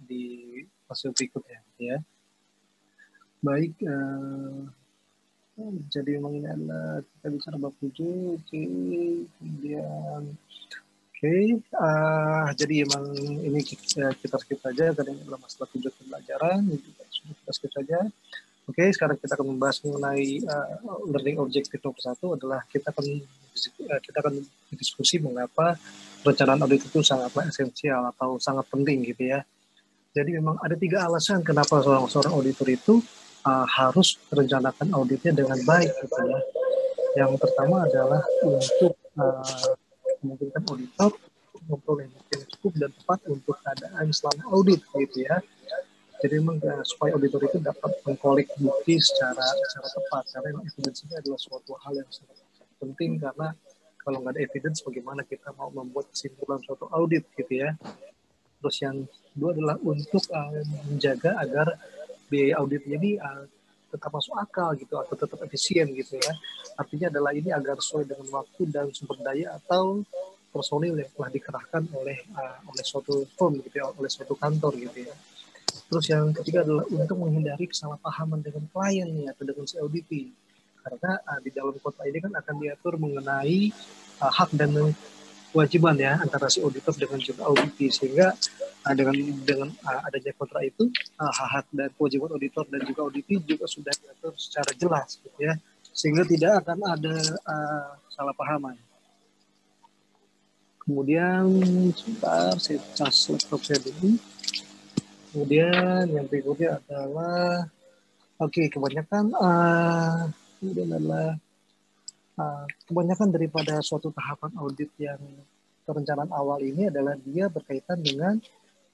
di fase berikutnya ya. Baik, jadi memang ini adalah kita bicara bab 7, oke. Kemudian jadi emang ini kita skip saja karena ini adalah masalah tujuan pembelajaran, kita skip saja. Oke, sekarang kita akan membahas mengenai learning objective nomor 1 adalah kita akan diskusi mengapa perencanaan audit itu sangatlah esensial atau sangat penting gitu ya. Jadi memang ada 3 alasan kenapa seorang auditor itu harus merencanakan auditnya dengan baik gitu ya. Yang pertama adalah untuk memungkinkan auditor memperoleh bukti yang cukup dan tepat untuk keadaan selama audit gitu ya. Jadi memang supaya auditor itu dapat mengkolek bukti secara tepat, karena evidence ini adalah suatu hal yang sangat penting, karena kalau nggak ada evidence bagaimana kita mau membuat kesimpulan suatu audit gitu ya. Terus yang kedua adalah untuk menjaga agar biaya auditnya ini tetap masuk akal gitu atau tetap efisien gitu ya. Artinya adalah ini agar sesuai dengan waktu dan sumber daya atau personil yang telah dikerahkan oleh suatu firm gitu ya, oleh suatu kantor gitu ya. Terus yang ketiga adalah untuk menghindari kesalahpahaman dengan klien ya, atau dengan si auditi. Karena di dalam kontrak ini kan akan diatur mengenai hak dan kewajiban ya antara si auditor dengan juga auditi, sehingga dengan adanya kontrak itu hak dan kewajiban auditor dan juga auditi juga sudah diatur secara jelas gitu ya, sehingga tidak akan ada kesalahpahaman. Kemudian sebentar saya cas laptop saya dulu. Kemudian yang berikutnya adalah kebanyakan daripada suatu tahapan audit yang perencanaan awal ini adalah dia berkaitan dengan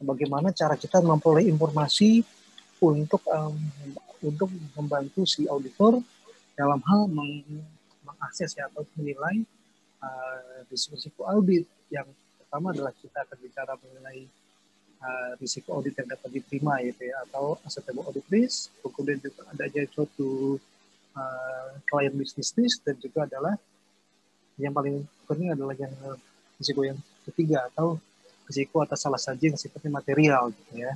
bagaimana cara kita memperoleh informasi untuk membantu si auditor dalam hal mengakses atau menilai risiko audit. Yang pertama adalah kita akan bicara mengenai risiko audit yang dapat diterima gitu ya, atau acceptable audit risk. Kemudian juga adanya suatu client business risk, dan juga adalah yang paling penting adalah yang risiko yang ketiga atau risiko atas salah saji yang sifatnya material gitu ya.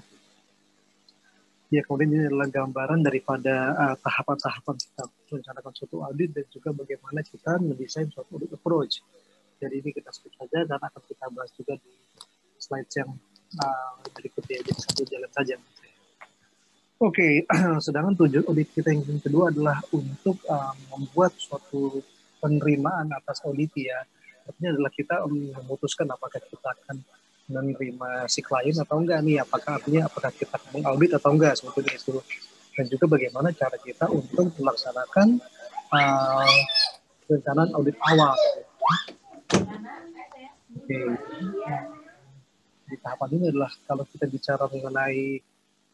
Ya, kemudian ini adalah gambaran daripada tahapan-tahapan kita merencanakan suatu audit dan juga bagaimana kita mendesain suatu audit approach. Jadi ini kita skip saja dan akan kita bahas juga di slide yang berikutnya, jadi satu jalan saja. Oke, sedangkan tujuan audit kita yang kedua adalah untuk membuat suatu penerimaan atas audit ya. Artinya adalah kita memutuskan apakah kita akan menerima si klien atau enggak nih, apakah kita mengaudit atau enggak sebetulnya itu. Dan juga bagaimana cara kita untuk melaksanakan perencanaan audit awal. Oke. Di tahapan ini adalah kalau kita bicara mengenai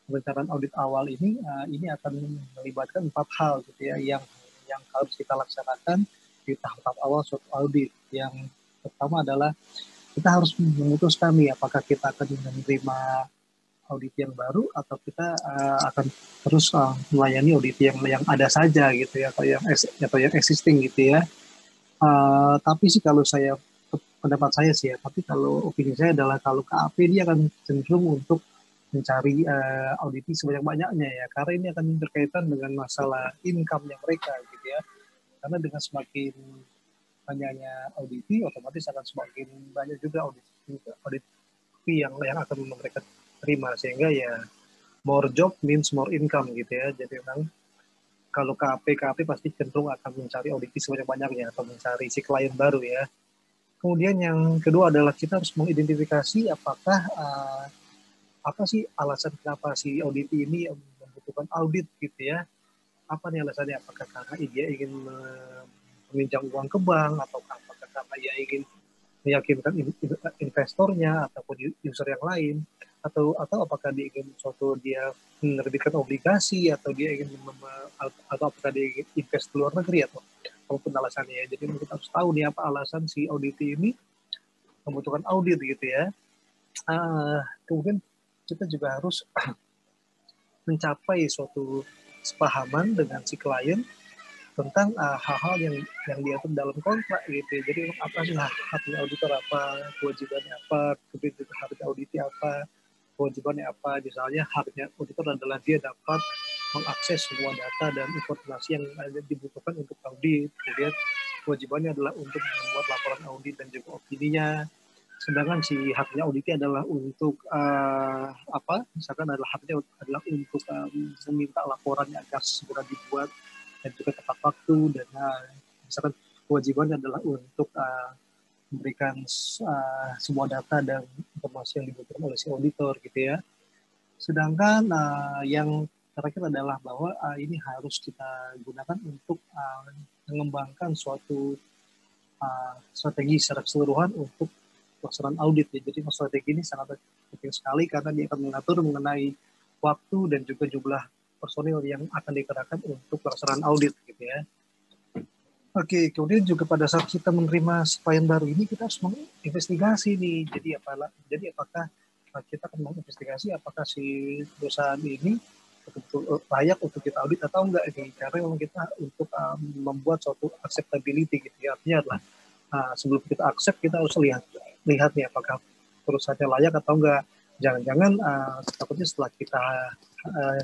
perencanaan audit awal ini akan melibatkan 4 hal gitu ya yang harus kita laksanakan di tahap awal suatu audit. Yang pertama adalah kita harus memutuskan nih apakah kita akan menerima audit yang baru atau kita akan terus melayani audit yang ada saja gitu ya, atau yang existing gitu ya. Tapi sih kalau pendapat saya sih ya, tapi kalau opini saya adalah kalau KAP dia akan cenderung untuk mencari auditi sebanyak-banyaknya ya, karena ini akan berkaitan dengan masalah income-nya mereka gitu ya. Karena dengan semakin banyaknya auditi, otomatis akan semakin banyak juga audit fee yang akan mereka terima, sehingga ya more job means more income gitu ya. Jadi memang kalau KAP pasti cenderung akan mencari auditi sebanyak-banyaknya atau mencari si klien baru ya. Kemudian yang kedua adalah kita harus mengidentifikasi apakah apa sih alasan kenapa si auditi ini membutuhkan audit gitu ya. Apa nih alasannya? Apakah karena dia ingin meminjam uang ke bank, atau apakah karena dia ingin meyakinkan investornya ataupun user yang lain, atau apakah dia ingin dia menerbitkan obligasi, atau dia ingin atau apakah dia ingin invest ke luar negeri, atau apapun alasannya. Jadi kita harus tahu nih apa alasan si auditi ini membutuhkan audit gitu ya. Kemudian kita juga harus mencapai suatu kesepahaman dengan si klien tentang hal-hal yang diatur dalam kontrak gitu. Jadi apa sih haknya auditor, apa kewajibannya apa, kemudian juga harga auditnya apa. kewajibannya apa. Misalnya haknya auditor adalah dia dapat mengakses semua data dan informasi yang ada dibutuhkan untuk audit. Kemudian kewajibannya adalah untuk membuat laporan audit dan juga opininya. Sedangkan si haknya auditnya adalah untuk misalkan adalah haknya adalah untuk meminta laporannya agar segera dibuat dan juga tepat waktu, dan misalkan kewajibannya adalah untuk memberikan semua data dan informasi yang dibutuhkan oleh si auditor gitu ya. Sedangkan yang terakhir adalah bahwa ini harus kita gunakan untuk mengembangkan suatu strategi secara keseluruhan untuk pelaksanaan audit ya. Jadi strategi ini sangat penting sekali karena dia akan mengatur mengenai waktu dan juga jumlah personil yang akan dikerahkan untuk pelaksanaan audit gitu ya. Oke, kemudian juga pada saat kita menerima klien baru ini kita harus menginvestigasi nih. Jadi apakah kita akan menginvestigasi apakah si perusahaan ini betul-betul layak untuk kita audit atau enggak ini. Karena memang kita untuk membuat suatu acceptability gitu ya. Artinya adalah sebelum kita accept kita harus lihat nih apakah perusahaannya layak atau enggak. Jangan-jangan takutnya setelah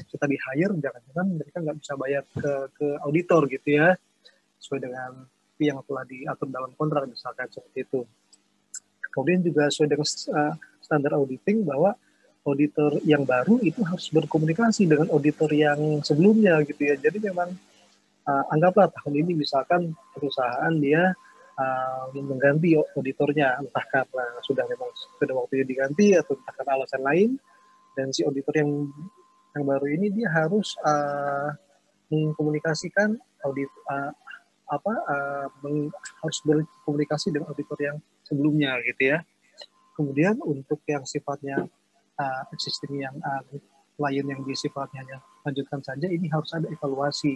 kita di hire, jangan-jangan mereka nggak bisa bayar ke auditor gitu ya, sesuai dengan fee yang telah diatur dalam kontrak misalkan seperti itu. Kemudian juga sesuai dengan standar auditing bahwa auditor yang baru itu harus berkomunikasi dengan auditor yang sebelumnya gitu ya. Jadi memang anggaplah tahun ini misalkan perusahaan dia mengganti auditornya, entah karena sudah waktunya diganti atau entah karena alasan lain, dan si auditor yang baru ini dia harus mengkomunikasikan harus berkomunikasi dengan auditor yang sebelumnya gitu ya. Kemudian untuk yang sifatnya existing yang klien yang sifatnya lanjutkan saja, ini harus ada evaluasi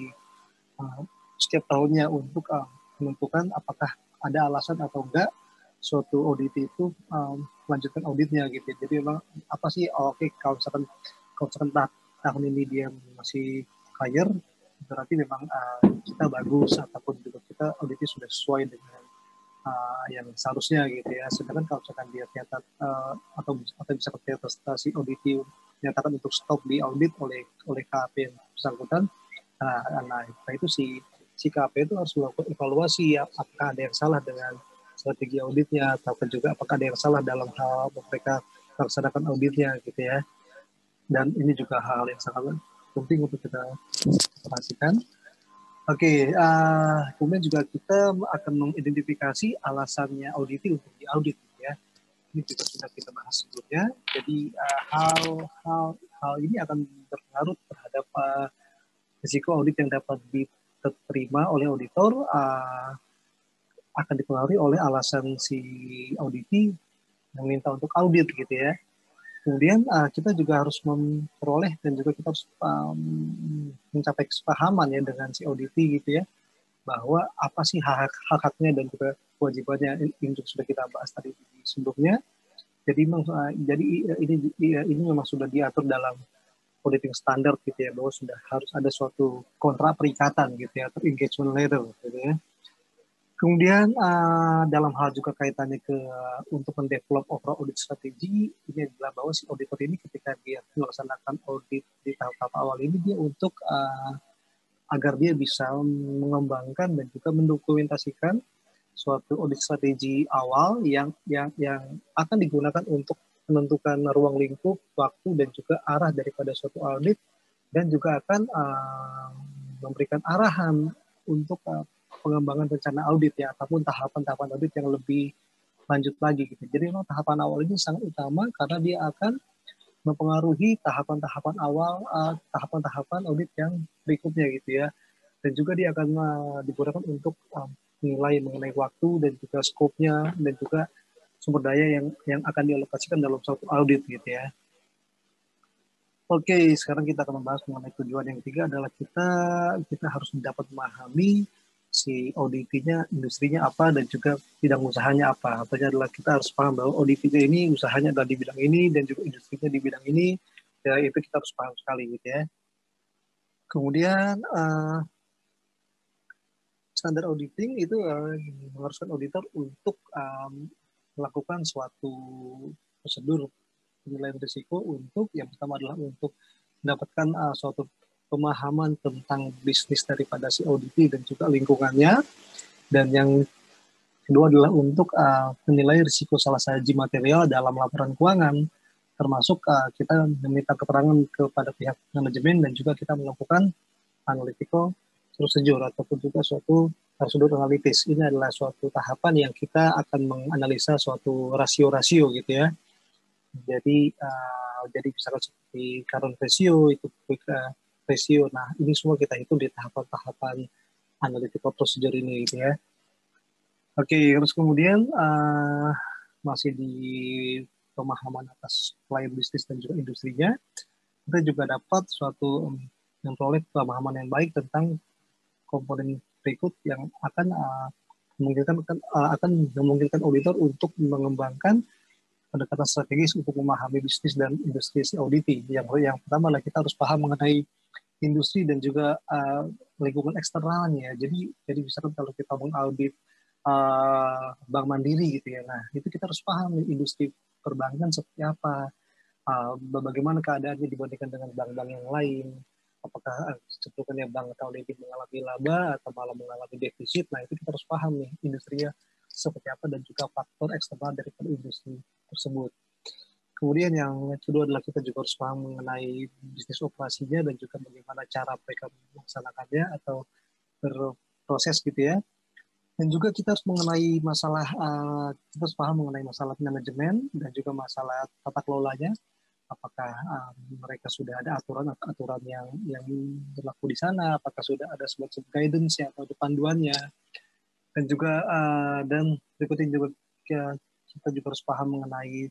setiap tahunnya untuk menentukan apakah ada alasan atau enggak suatu audit itu melanjutkan auditnya gitu. Jadi memang apa sih kalau misalkan tahun ini dia masih hire, berarti memang kita bagus ataupun juga kita auditnya sudah sesuai dengan yang seharusnya gitu ya. Sedangkan kalau misalkan dia ternyata atau bisa prestasi auditnya dinyatakan untuk stop di audit oleh KAP yang bersangkutan, nah itu si KAP itu harus melakukan evaluasi ya, apakah ada yang salah dengan strategi auditnya atau juga apakah ada yang salah dalam hal mereka melaksanakan auditnya gitu ya. Dan ini juga hal yang sangat penting untuk kita perhatikan. Oke, kemudian juga kita akan mengidentifikasi alasannya auditing untuk diaudit ya. Ini juga sudah kita bahas sebelumnya. Jadi hal ini akan berpengaruh terhadap risiko audit yang dapat diterima oleh auditor, akan dipengaruhi oleh alasan si auditi yang minta untuk audit gitu ya. Kemudian kita juga harus memperoleh dan juga kita harus mencapai kesepahaman ya dengan si auditi gitu ya, bahwa apa sih hak-haknya dan juga kewajibannya. Ini juga sudah kita bahas tadi sebelumnya. Jadi ini memang sudah diatur dalam auditing standard gitu ya, bahwa sudah harus ada suatu kontrak perikatan gitu ya, atau engagement letter gitu ya. Kemudian dalam hal juga kaitannya untuk mendevelop overall audit strategi, ini adalah bahwa si auditor ini ketika dia melaksanakan audit di tahap awal ini, dia untuk agar dia bisa mengembangkan dan juga mendokumentasikan suatu audit strategi awal yang akan digunakan untuk menentukan ruang lingkup, waktu, dan juga arah daripada suatu audit, dan juga akan memberikan arahan untuk pengembangan rencana audit ya, ataupun tahapan-tahapan audit yang lebih lanjut lagi gitu. Jadi memang tahapan awal ini sangat utama karena dia akan mempengaruhi tahapan-tahapan awal, tahapan-tahapan audit yang berikutnya gitu ya. Dan juga dia akan digunakan untuk menilai mengenai waktu dan juga skopnya dan juga sumber daya yang akan dialokasikan dalam suatu audit gitu ya. Oke, sekarang kita akan membahas mengenai tujuan yang ketiga adalah kita harus dapat memahami si auditinya, industrinya apa, dan juga bidang usahanya apa. Artinya adalah kita harus paham bahwa auditinya ini usahanya adalah di bidang ini dan juga industrinya di bidang ini. Ya, itu kita harus paham sekali gitu ya. Kemudian standar auditing itu mengharuskan auditor untuk melakukan suatu prosedur penilaian risiko untuk yang pertama adalah untuk mendapatkan suatu pemahaman tentang bisnis daripada si auditi dan juga lingkungannya, dan yang kedua adalah untuk menilai risiko salah saji material dalam laporan keuangan, termasuk kita meminta keterangan kepada pihak manajemen dan juga kita melakukan analytical procedure ataupun juga suatu prosedur analitis. Ini adalah suatu tahapan yang kita akan menganalisa suatu rasio-rasio gitu ya. Jadi misalkan seperti current ratio, itu quick ratio. Nah, ini semua kita hitung di tahapan-tahapan analytical procedure ini gitu ya. Oke, terus kemudian masih di pemahaman atas klien bisnis dan juga industrinya, kita juga dapat suatu memperoleh pemahaman yang baik tentang komponen berikut yang akan memungkinkan auditor untuk mengembangkan pendekatan strategis untuk memahami bisnis dan industri si auditi. Yang pertama adalah kita harus paham mengenai industri dan juga lingkungan eksternalnya. Jadi misalkan kalau kita mengaudit Bank Mandiri gitu ya, nah itu kita harus paham industri perbankan seperti apa, bagaimana keadaannya dibandingkan dengan bank-bank yang lain, apakah cenderungannya bank tahun ini mengalami laba atau malah mengalami defisit. Nah itu kita harus paham nih industrinya seperti apa dan juga faktor eksternal daripada industri tersebut. Kemudian yang kedua adalah kita juga harus paham mengenai bisnis operasinya dan juga bagaimana cara mereka melaksanakannya atau berproses gitu ya. Dan juga kita harus mengenai masalah, kita harus paham mengenai masalah manajemen dan juga masalah tata kelolanya. Apakah mereka sudah ada aturan yang berlaku di sana? Apakah sudah ada semacam guidance atau panduannya? Dan juga dan berikutnya juga kita juga harus paham mengenai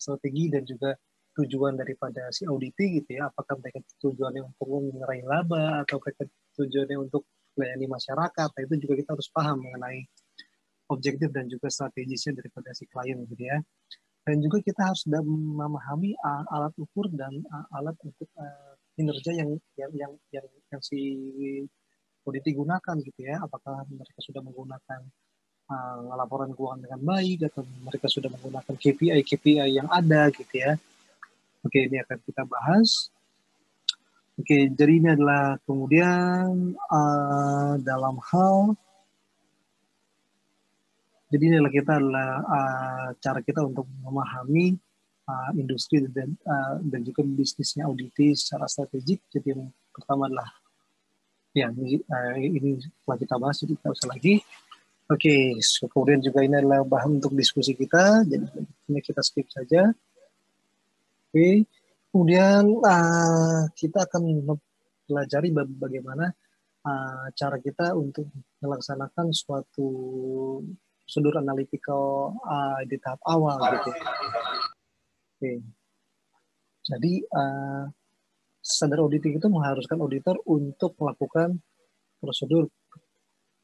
strategi dan juga tujuan daripada si auditi gitu ya. Apakah mereka tujuannya untuk mengerai laba atau mereka tujuannya untuk melayani masyarakat. Nah, itu juga kita harus paham mengenai objektif dan juga strategisnya daripada si klien gitu ya. Dan juga kita harus memahami alat ukur dan alat untuk kinerja yang si auditi gunakan gitu ya. Apakah mereka sudah menggunakan laporan keuangan dengan baik atau mereka sudah menggunakan KPI yang ada gitu ya. Oke, ini akan kita bahas. Oke, jadi ini adalah kemudian dalam hal, jadi ini adalah cara kita untuk memahami industri dan juga bisnisnya auditi secara strategik. Jadi yang pertama adalah ya ini telah kita bahas, jadi kita usah lagi. Oke, kemudian juga ini adalah bahan untuk diskusi kita, jadi ini kita skip saja. Oke, kemudian kita akan mempelajari bagaimana cara kita untuk melaksanakan suatu prosedur analytical di tahap awal gitu. Oke. Jadi standar auditing itu mengharuskan auditor untuk melakukan prosedur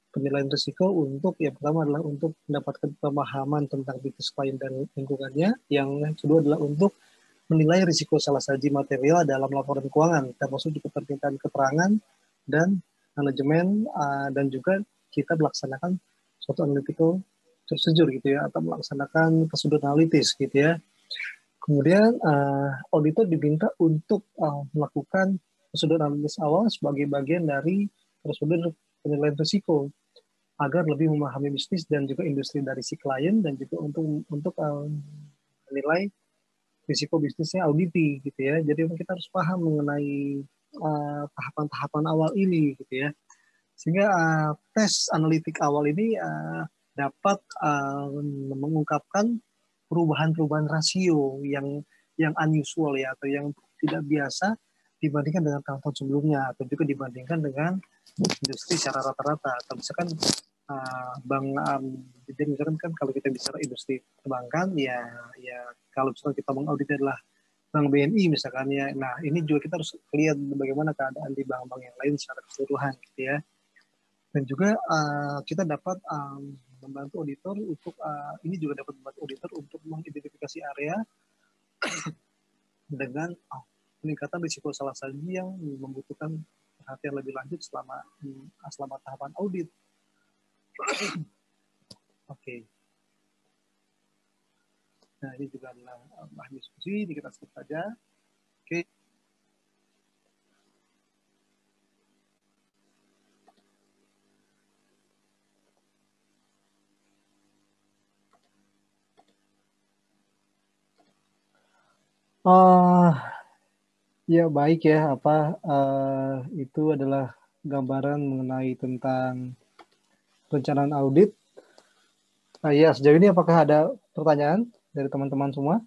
penilaian risiko untuk yang pertama adalah untuk mendapatkan pemahaman tentang bisnis klien dan lingkungannya. Yang kedua adalah untuk menilai risiko salah saji material dalam laporan keuangan, termasuk juga permintaan keterangan dan manajemen, dan juga kita melaksanakan suatu analytical procedure gitu ya, atau melaksanakan prosedur analitis gitu ya. Kemudian auditor diminta untuk melakukan prosedur analisis awal sebagai bagian dari prosedur penilaian risiko agar lebih memahami bisnis dan juga industri dari si klien dan juga untuk menilai risiko bisnisnya auditi gitu ya. Jadi kita harus paham mengenai tahapan-tahapan awal ini gitu ya. Sehingga tes analitik awal ini dapat mengungkapkan perubahan-perubahan rasio yang unusual ya, atau yang tidak biasa dibandingkan dengan tahun-tahun sebelumnya, atau juga dibandingkan dengan industri secara rata-rata. Atau misalkan jadi misalkan kan kalau kita bicara industri perbankan ya kalau misalkan kita mengaudit adalah Bank BNI misalkan ya, nah ini juga kita harus lihat bagaimana keadaan di bank-bank yang lain secara keseluruhan gitu ya. Dan juga kita dapat membantu auditor untuk ini juga dapat membantu auditor untuk mengidentifikasi area dengan peningkatan risiko salah satu yang membutuhkan perhatian lebih lanjut selama tahapan audit. Oke. Nah, ini juga adalah bahan diskusi, ini kita skip saja. Oke. Ya baik ya, itu adalah gambaran mengenai tentang perencanaan audit. Ya, sejauh ini apakah ada pertanyaan dari teman-teman semua?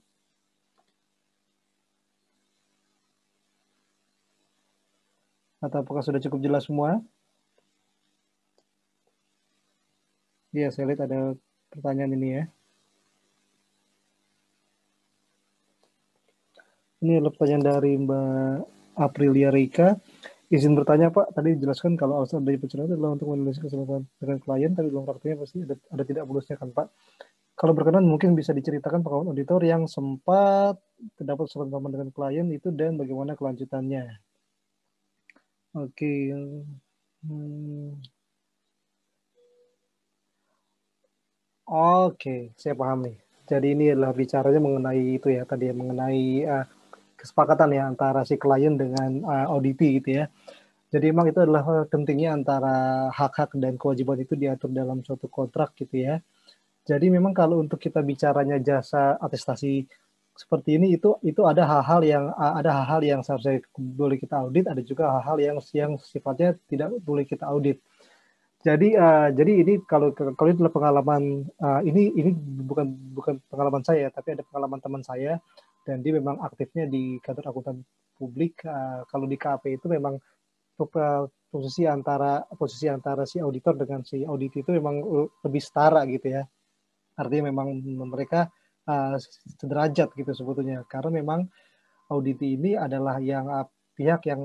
Atau apakah sudah cukup jelas semua? Ya, saya lihat ada pertanyaan ini ya. Ini adalah pertanyaan dari Mbak Aprilia Rika. Izin bertanya Pak, tadi dijelaskan kalau alasan dari pencernaan adalah untuk menilai kesempatan dengan klien, tapi dalam praktiknya pasti ada tidak mulusnya kan Pak. Kalau berkenan mungkin bisa diceritakan pengalaman auditor yang sempat terdapat kesalahpahaman dengan klien itu dan bagaimana kelanjutannya. Oke. Hmm. Oke, saya paham nih. Jadi ini adalah bicaranya mengenai itu ya tadi ya, mengenai kesepakatan ya antara si klien dengan auditi gitu ya. Jadi memang itu adalah pentingnya antara hak-hak dan kewajiban itu diatur dalam suatu kontrak gitu ya. Jadi memang kalau untuk kita bicaranya jasa atestasi seperti ini itu ada hal-hal yang seharusnya boleh kita audit, ada juga hal-hal yang sifatnya tidak boleh kita audit. Jadi ini kalau itu adalah pengalaman ini bukan bukan pengalaman saya, tapi ada pengalaman teman saya dan dia memang aktifnya di kantor akuntan publik. Kalau di KAP itu memang posisi antara si auditor dengan si audit itu memang lebih setara gitu ya. Artinya memang mereka sederajat gitu sebetulnya. Karena memang audit ini adalah pihak yang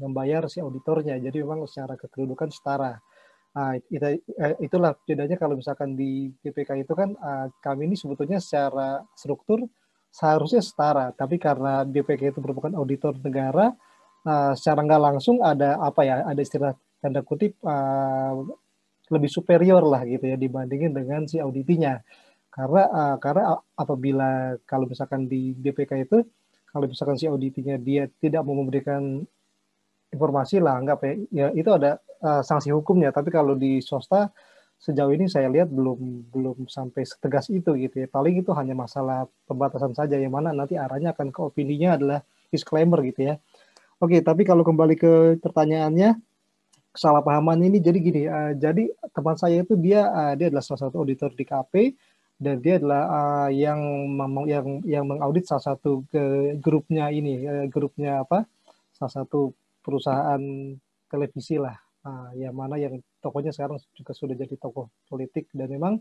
membayar si auditornya. Jadi memang secara kedudukan setara. Itulah bedanya kalau misalkan di BPK itu kan kami ini sebetulnya secara struktur seharusnya setara. Tapi karena BPK itu merupakan auditor negara, secara nggak langsung ada istilah tanda kutip lebih superior lah gitu ya dibandingin dengan si auditinya. Karena apabila kalau misalkan di BPK itu kalau misalkan si auditinya dia tidak mau memberikan informasi lah anggap ya itu ada sanksi hukumnya. Tapi kalau di swasta sejauh ini saya lihat belum belum sampai setegas itu gitu ya. Paling itu hanya masalah pembatasan saja yang mana nanti arahnya akan ke opininya adalah disclaimer gitu ya. Oke, tapi kalau kembali ke pertanyaannya, kesalahpahaman ini jadi gini, jadi teman saya itu dia adalah salah satu auditor di KP dan dia adalah yang mengaudit salah satu grupnya ini, grupnya apa? Salah satu perusahaan televisi lah, yang mana yang tokohnya sekarang juga sudah jadi tokoh politik dan memang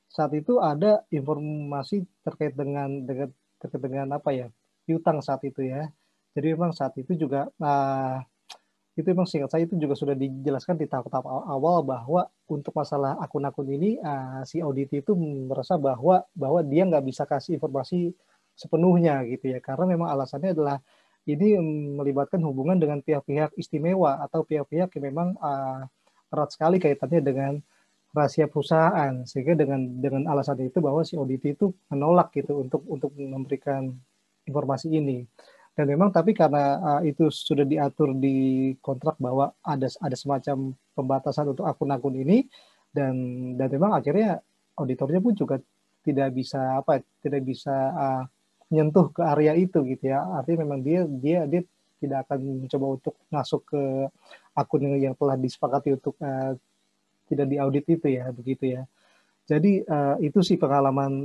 saat itu ada informasi terkait dengan apa ya piutang saat itu ya. Jadi memang saat itu juga itu memang singkat saya itu juga sudah dijelaskan di tahap-tahap awal bahwa untuk masalah akun-akun ini si audit itu merasa bahwa dia nggak bisa kasih informasi sepenuhnya gitu ya karena memang alasannya adalah ini melibatkan hubungan dengan pihak-pihak istimewa atau pihak-pihak yang memang erat sekali kaitannya dengan rahasia perusahaan sehingga dengan alasan itu bahwa si audit itu menolak gitu untuk memberikan informasi ini. Dan memang tapi karena itu sudah diatur di kontrak bahwa ada semacam pembatasan untuk akun-akun ini dan memang akhirnya auditornya pun juga tidak bisa menyentuh ke area itu gitu ya. Artinya memang dia tidak akan mencoba untuk masuk ke akun yang telah disepakati untuk tidak diaudit itu ya begitu ya. Jadi itu sih pengalaman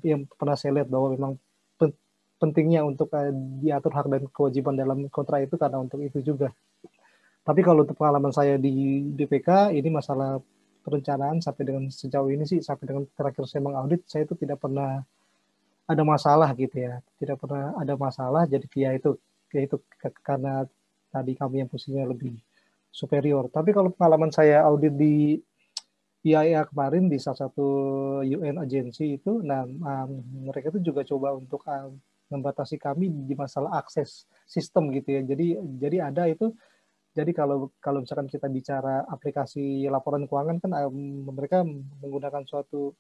yang pernah saya lihat bahwa memang pentingnya untuk diatur hak dan kewajiban dalam kontrak itu karena untuk itu juga. Tapi kalau untuk pengalaman saya di BPK ini masalah perencanaan sampai dengan sejauh ini sih sampai dengan terakhir saya mengaudit saya itu tidak pernah ada masalah gitu ya. Tidak pernah ada masalah jadi ya itu karena tadi kami yang posisinya lebih superior. Tapi kalau pengalaman saya audit di IAEA kemarin di salah satu UN agensi itu, nah mereka itu juga coba untuk membatasi kami di masalah akses sistem gitu ya. Jadi ada itu. Jadi kalau kalau misalkan kita bicara aplikasi laporan keuangan kan mereka menggunakan suatu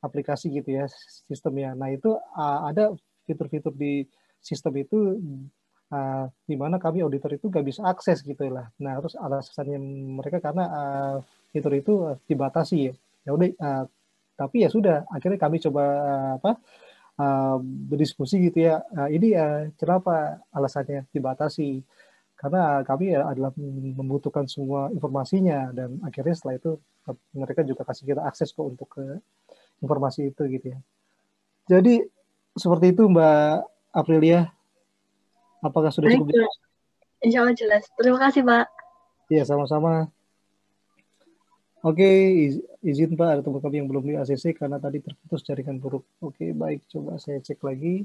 aplikasi gitu ya sistemnya. Nah itu ada fitur-fitur di sistem itu di mana kami auditor itu nggak bisa akses gitu lah. Nah terus alasannya mereka karena fitur itu dibatasi ya. Ya udah, tapi ya sudah. Akhirnya kami coba apa berdiskusi gitu ya. Ini kenapa alasannya dibatasi? Karena kami ya adalah membutuhkan semua informasinya dan akhirnya setelah itu mereka juga kasih kita akses kok untuk ke informasi itu gitu ya. Jadi seperti itu Mbak Aprilia. Apakah sudah Baik, cukup jelas? Insya Allah jelas. Terima kasih, Pak. Iya, sama-sama. Oke, izin Pak, ada teman kami yang belum di ACC karena tadi terputus jaringan buruk. Oke, baik, coba saya cek lagi.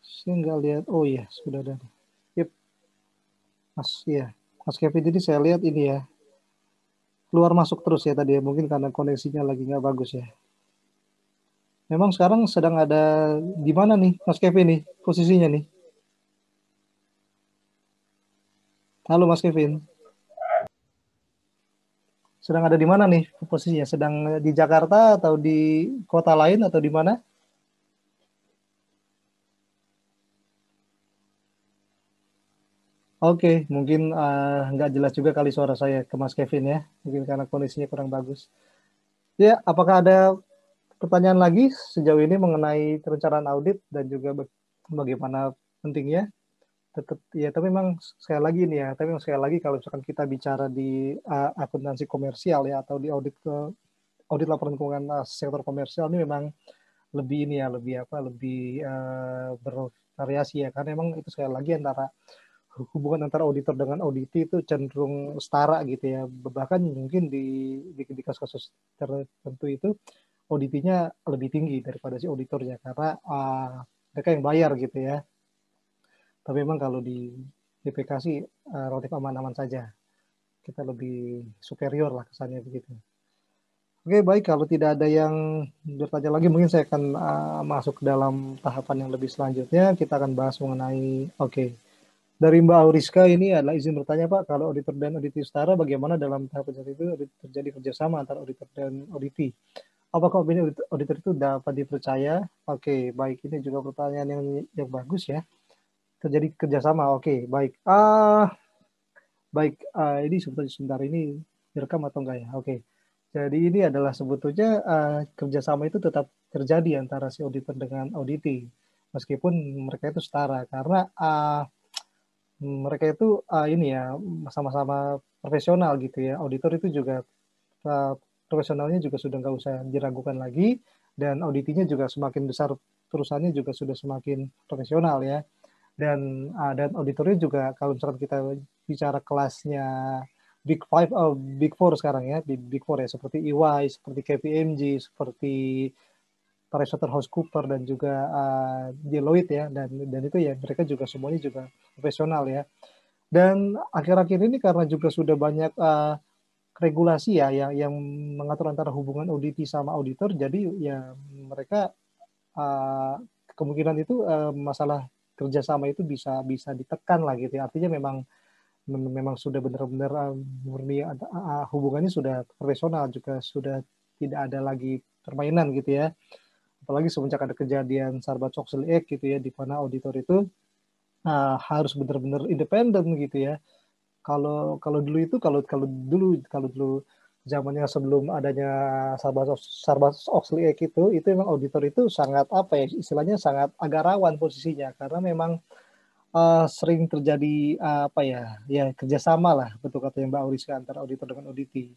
Saya nggak lihat. Oh iya, sudah ada. Yep, Mas, ya. Mas Kevin, jadi saya lihat ini ya. Keluar masuk terus ya tadi ya. Mungkin karena koneksinya lagi nggak bagus ya. Memang sekarang sedang ada di mana nih Mas Kevin nih posisinya nih? Halo Mas Kevin. Sedang ada di mana nih posisinya? Sedang di Jakarta atau di kota lain atau di mana? Oke, mungkin nggak jelas juga kali suara saya ke Mas Kevin ya. Mungkin karena kondisinya kurang bagus. Ya, apakah ada pertanyaan lagi sejauh ini mengenai perencanaan audit dan juga bagaimana pentingnya? Tetap ya, tapi memang sekali lagi nih ya, tapi memang sekali lagi kalau misalkan kita bicara di akuntansi komersial ya atau di audit laporan keuangan sektor komersial ini memang lebih ini ya, lebih apa, lebih bervariasi ya, karena memang itu sekali lagi antara hubungan antara auditor dengan auditi itu cenderung setara gitu ya. Bahkan mungkin di kasus-kasus tertentu itu auditinya lebih tinggi daripada si auditornya karena mereka yang bayar gitu ya. Tapi memang kalau di DPK sih relatif aman-aman saja. Kita lebih superior lah kesannya begitu. Oke, baik. Kalau tidak ada yang bertanya lagi, mungkin saya akan masuk ke dalam tahapan yang lebih selanjutnya. Kita akan bahas mengenai, oke, dari Mbak Auriska ini adalah izin bertanya Pak, kalau auditor dan auditi setara, bagaimana dalam tahap itu terjadi kerjasama antara auditor dan auditi? Apakah opini auditor itu dapat dipercaya? Oke, baik. Ini juga pertanyaan yang bagus ya. Terjadi kerjasama, oke, baik. Baik, ini sebetulnya sebentar ini direkam atau enggak ya? Oke. Jadi ini adalah sebetulnya kerjasama itu tetap terjadi antara si auditor dengan auditi, meskipun mereka itu setara, karena mereka itu ini ya sama-sama profesional gitu ya. Auditor itu juga uh, profesionalnya juga sudah nggak usah diragukan lagi, dan auditinya juga semakin besar perusahaannya juga sudah semakin profesional ya. Dan auditornya juga kalau misalkan kita bicara kelasnya Big Five, Big Four sekarang ya, Big Four ya, seperti EY, seperti KPMG, seperti PricewaterhouseCoopers dan juga Deloitte ya, dan itu ya mereka juga semuanya juga profesional ya. Dan akhir-akhir ini karena juga sudah banyak regulasi ya yang mengatur antara hubungan auditi sama auditor, jadi ya mereka uh, kemungkinan itu masalah kerjasama itu bisa bisa ditekan lah gitu ya. Artinya memang sudah benar-benar murni hubungannya sudah profesional, juga sudah tidak ada lagi permainan gitu ya. Apalagi semenjak ada kejadian Sarbanes-Oxley Act gitu ya, di mana auditor itu harus benar-benar independen gitu ya. Kalau kalau dulu itu kalau dulu zamannya sebelum adanya Sarbanes-Oxley Act itu memang auditor itu sangat apa ya, istilahnya sangat agak rawan posisinya karena memang sering terjadi apa ya, ya kerjasama lah, betul kata yang Mbak Auriska, antara auditor dengan auditi.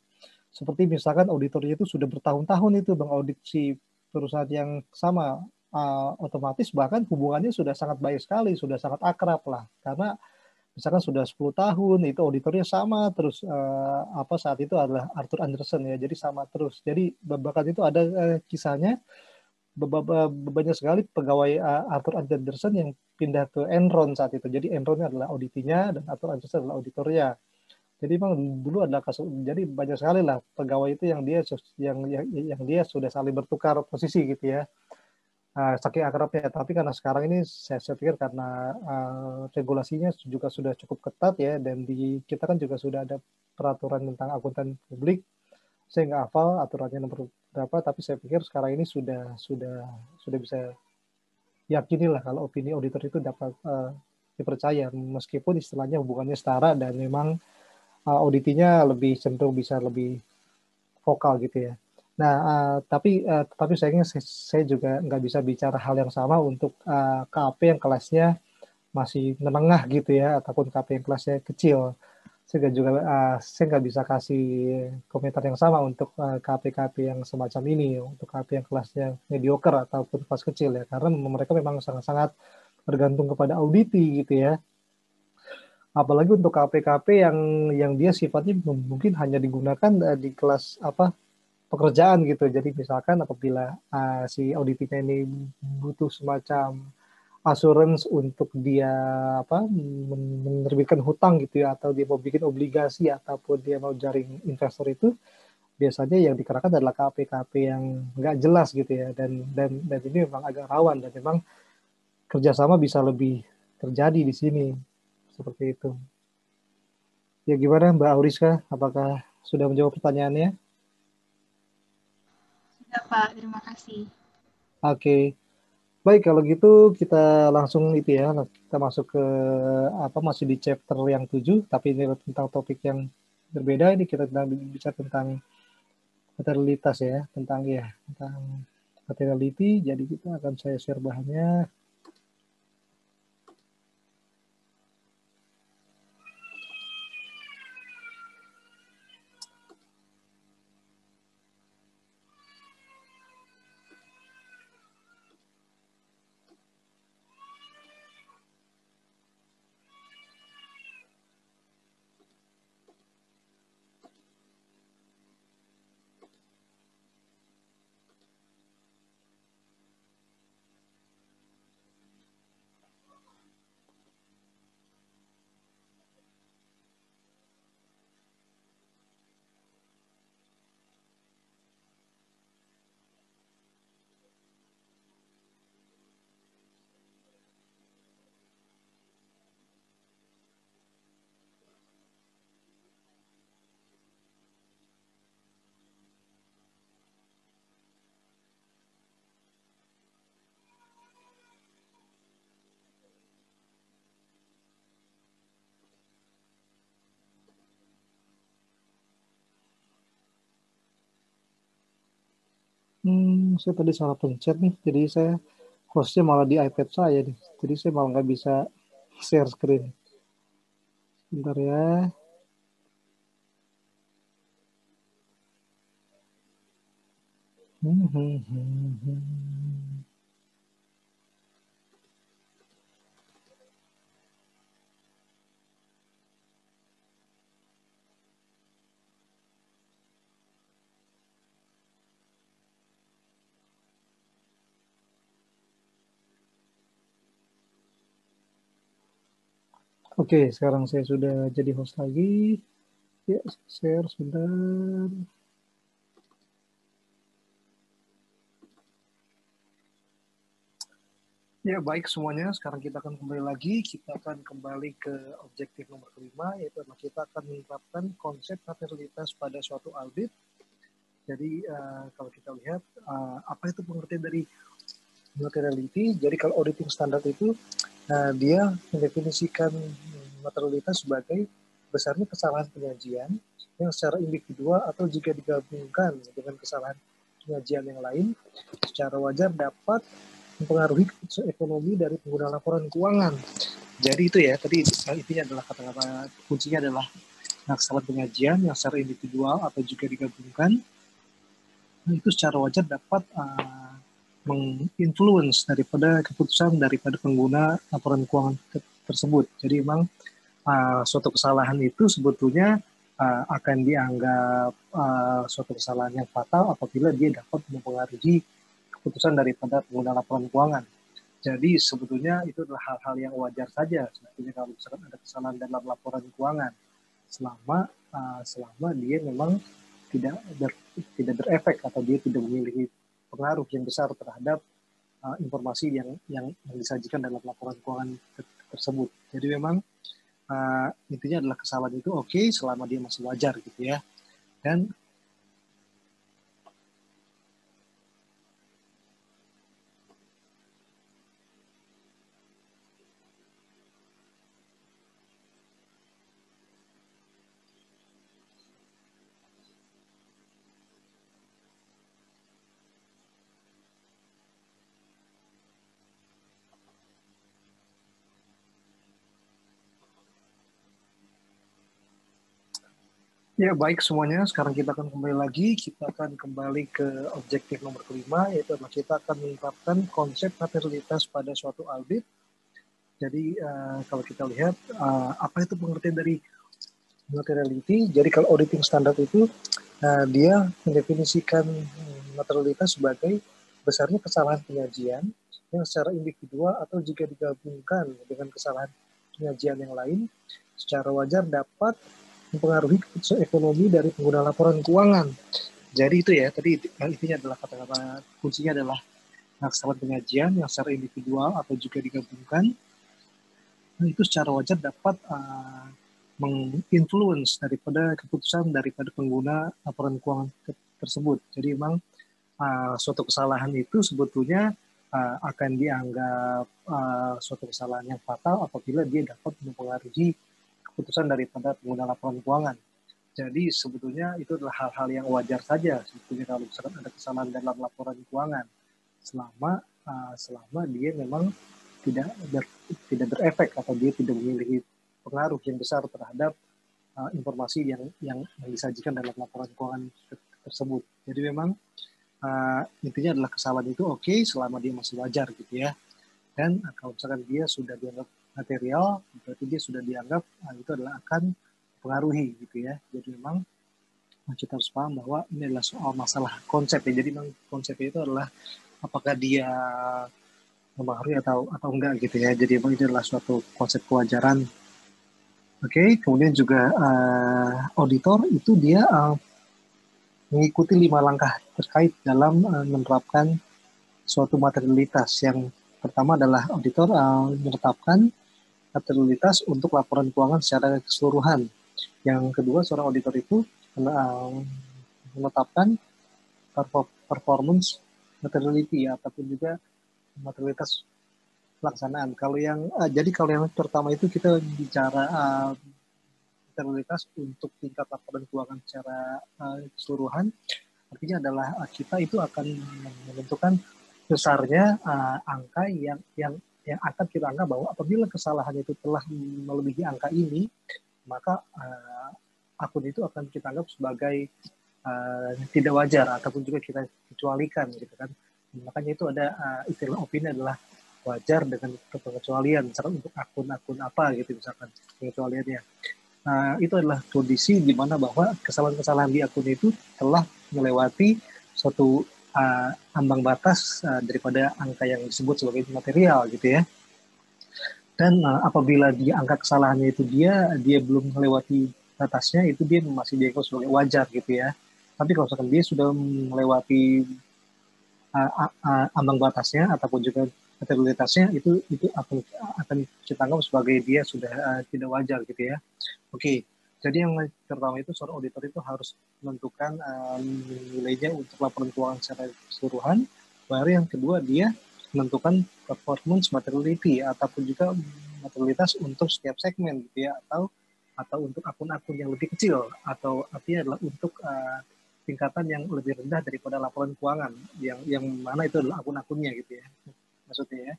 Seperti misalkan auditornya itu sudah bertahun-tahun itu mengaudit si perusahaan yang sama, otomatis bahkan hubungannya sudah sangat baik sekali, sudah sangat akrab lah, karena misalkan sudah 10 tahun itu auditornya sama terus, apa saat itu adalah Arthur Anderson ya, jadi sama terus. Jadi bahkan itu ada kisahnya banyak sekali pegawai Arthur Anderson yang pindah ke Enron saat itu. Jadi Enronnya adalah auditinya dan Arthur Anderson adalah auditornya. Jadi memang dulu ada kasus, jadi banyak sekali lah pegawai itu yang dia sudah saling bertukar posisi gitu ya. saking akrabnya. Tapi karena sekarang ini saya pikir karena regulasinya juga sudah cukup ketat ya, dan di kita kan juga sudah ada peraturan tentang akuntan publik. Saya nggak hafal aturannya nomor berapa, tapi saya pikir sekarang ini sudah bisa yakini lah kalau opini auditor itu dapat dipercaya, meskipun istilahnya hubungannya setara dan memang auditinya lebih cenderung bisa lebih vokal gitu ya. Nah, tapi sayangnya saya juga nggak bisa bicara hal yang sama untuk KAP yang kelasnya masih menengah gitu ya, ataupun KAP yang kelasnya kecil. Saya nggak bisa kasih komentar yang sama untuk KAP-KAP yang semacam ini, untuk KAP yang kelasnya mediocre ataupun kelas kecil ya, karena mereka memang sangat-sangat bergantung kepada auditi gitu ya. Apalagi untuk KP-KP yang dia sifatnya mungkin hanya digunakan di kelas apa pekerjaan gitu. Jadi misalkan apabila si auditornya ini butuh semacam assurance untuk dia menerbitkan hutang gitu ya, atau dia mau bikin obligasi ataupun dia mau jaring investor, itu biasanya yang dikerahkan adalah KP-KP yang nggak jelas gitu ya, dan ini memang agak rawan, dan memang kerjasama bisa lebih terjadi di sini seperti itu. Ya gimana Mbak Auriska, apakah sudah menjawab pertanyaannya? Sudah, Pak. Terima kasih. Oke. Baik, kalau gitu kita langsung itu ya, kita masuk ke masih di chapter yang 7, tapi ini tentang topik yang berbeda. Ini kita bicara tentang materialitas ya, tentang materiality. Jadi kita akan saya share bahannya. Saya tadi salah pencet nih, jadi saya hostnya malah di iPad saya nih. Jadi saya malah nggak bisa share screen. Bentar ya. Oke, sekarang saya sudah jadi host lagi. Ya, share sebentar. Ya, baik semuanya. Sekarang kita akan kembali lagi. Kita akan kembali ke objektif nomor kelima, yaitu adalah kita akan menerapkan konsep materialitas pada suatu audit. Jadi, kalau kita lihat, apa itu pengertian dari materiality? Jadi, kalau auditing standar itu, dia mendefinisikan materialitas sebagai besarnya kesalahan penyajian yang secara individual atau jika digabungkan dengan kesalahan penyajian yang lain secara wajar dapat mempengaruhi keputusan ekonomi dari pengguna laporan keuangan. Jadi itu ya, tadi intinya adalah kata-kata kuncinya adalah kesalahan penyajian yang secara individual atau juga digabungkan, itu secara wajar dapat menginfluence daripada keputusan daripada pengguna laporan keuangan tersebut. Jadi memang suatu kesalahan itu sebetulnya akan dianggap suatu kesalahan yang fatal apabila dia dapat mempengaruhi keputusan daripada pengguna laporan keuangan. Jadi sebetulnya itu adalah hal-hal yang wajar saja sebetulnya kalau misalkan ada kesalahan dalam laporan keuangan, selama dia memang tidak berefek atau dia tidak memiliki pengaruh yang besar terhadap informasi yang disajikan dalam laporan keuangan tersebut. Jadi memang intinya adalah kesalahan itu oke selama dia masih wajar gitu ya. Dan ya baik semuanya, sekarang kita akan kembali lagi, kita akan kembali ke objektif nomor kelima, yaitu adalah kita akan menerapkan konsep materialitas pada suatu audit. Jadi kalau kita lihat apa itu pengertian dari materiality, jadi kalau auditing standar itu dia mendefinisikan materialitas sebagai besarnya kesalahan penyajian yang secara individual atau jika digabungkan dengan kesalahan penyajian yang lain secara wajar dapat mempengaruhi keputusan ekonomi dari pengguna laporan keuangan. Jadi itu ya, tadi intinya adalah kata-kata kuncinya adalah kesalahan penyajian yang secara individual atau juga digabungkan, itu secara wajar dapat menginfluence daripada keputusan daripada pengguna laporan keuangan tersebut. Jadi memang suatu kesalahan itu sebetulnya akan dianggap suatu kesalahan yang fatal apabila dia dapat mempengaruhi keputusan daripada pengguna laporan keuangan. Jadi sebetulnya itu adalah hal-hal yang wajar saja sebetulnya kalau misalkan ada kesalahan dalam laporan keuangan selama dia memang tidak berefek atau dia tidak memiliki pengaruh yang besar terhadap informasi yang disajikan dalam laporan keuangan tersebut. Jadi memang intinya adalah kesalahan itu oke selama dia masih wajar gitu ya. Dan kalau misalkan dia sudah dianggap material, berarti dia sudah dianggap itu adalah akan pengaruhi gitu ya. Jadi memang kita harus paham bahwa ini adalah soal masalah konsep ya. Jadi memang konsepnya itu adalah apakah dia mempengaruhi atau enggak gitu ya. Jadi memang ini adalah suatu konsep kewajaran. Oke, kemudian juga auditor itu dia mengikuti 5 langkah terkait dalam menerapkan suatu materialitas. Yang pertama adalah auditor menetapkan materialitas untuk laporan keuangan secara keseluruhan. Yang kedua, seorang auditor itu menetapkan performance materiality ataupun juga materialitas pelaksanaan. Jadi kalau yang pertama itu kita bicara materialitas untuk tingkat laporan keuangan secara keseluruhan, artinya adalah kita itu akan menentukan besarnya angka yang akan kita anggap bahwa apabila kesalahan itu telah melebihi angka ini, maka akun itu akan kita anggap sebagai tidak wajar ataupun juga kita kecualikan gitu kan. Makanya itu ada istilah opini adalah wajar dengan pengecualian, misalkan untuk akun-akun apa gitu misalkan pengecualiannya. Itu adalah kondisi di mana bahwa kesalahan-kesalahan di akun itu telah melewati suatu ambang batas daripada angka yang disebut sebagai material gitu ya. Dan apabila dia angka kesalahannya itu dia belum melewati batasnya, itu dia masih dianggap sebagai wajar gitu ya. Tapi kalau misalkan dia sudah melewati ambang batasnya ataupun juga materialitasnya, itu akan kita anggap sebagai dia sudah tidak wajar gitu ya. Oke, jadi yang pertama itu seorang auditor itu harus menentukan nilainya untuk laporan keuangan secara keseluruhan. Baru yang kedua dia menentukan performance materiality ataupun juga materialitas untuk setiap segmen gitu ya, atau untuk akun-akun yang lebih kecil, atau artinya adalah untuk tingkatan yang lebih rendah daripada laporan keuangan yang mana itu adalah akun-akunnya gitu ya maksudnya ya.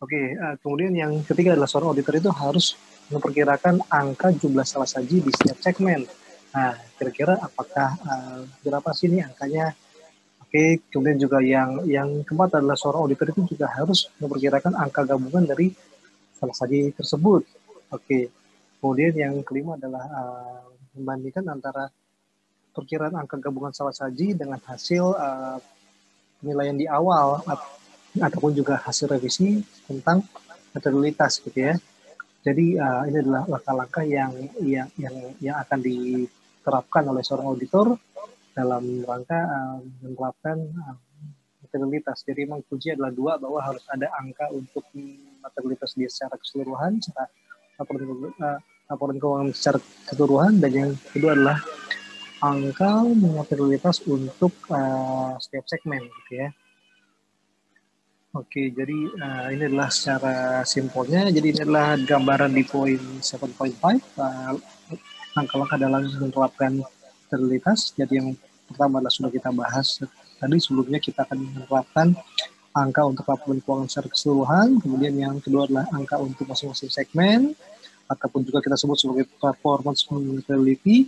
Oke, kemudian yang ketiga adalah seorang auditor itu harus memperkirakan angka jumlah salah saji di setiap segmen. Nah, kira-kira apakah berapa sih ini angkanya? Oke, kemudian juga yang keempat adalah seorang auditor itu juga harus memperkirakan angka gabungan dari salah saji tersebut. Oke, kemudian yang kelima adalah membandingkan antara perkiraan angka gabungan salah saji dengan hasil penilaian di awal ataupun juga hasil revisi tentang materialitas gitu ya. Jadi ini adalah langkah-langkah yang akan diterapkan oleh seorang auditor dalam rangka menerapkan materialitas. Jadi memang kunci adalah dua, bahwa harus ada angka untuk materialitas dia secara keseluruhan, secara laporan keuangan secara keseluruhan, dan yang kedua adalah angka materialitas untuk setiap segmen gitu ya. Oke, jadi ini adalah secara simpelnya. Jadi ini adalah gambaran di poin 7.5, langkah-langkah dalam menerapkan materialitas. Jadi yang pertama adalah sudah kita bahas tadi sebelumnya, kita akan menerapkan angka untuk laporan keuangan secara keseluruhan. Kemudian yang kedua adalah angka untuk masing-masing segmen, ataupun juga kita sebut sebagai performance materiality.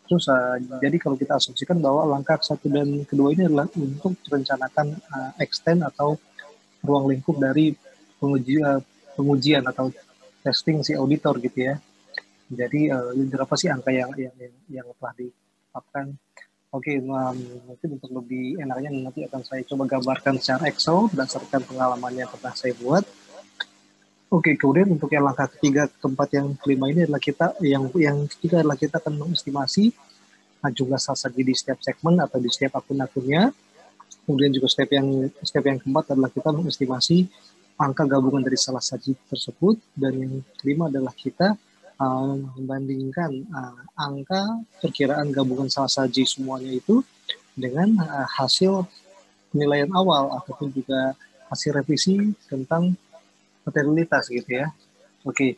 Terus jadi kalau kita asumsikan bahwa langkah satu dan kedua ini adalah untuk merencanakan extend atau ruang lingkup dari pengujian atau testing si auditor gitu ya. Jadi berapa sih angka yang telah ditetapkan? Oke, mungkin untuk lebih enaknya nanti akan saya coba gambarkan secara Excel berdasarkan pengalaman yang pernah saya buat. Oke, kemudian untuk yang langkah ketiga, keempat, yang kelima ini adalah kita yang ketiga adalah kita akan mengestimasi jumlah salsaji di setiap segmen atau di setiap akun-akunnya. Kemudian juga step yang keempat adalah kita mengestimasi angka gabungan dari salsaji tersebut, dan yang kelima adalah kita membandingkan angka perkiraan gabungan salsaji semuanya itu dengan hasil penilaian awal ataupun juga hasil revisi tentang materialitas gitu ya. Oke,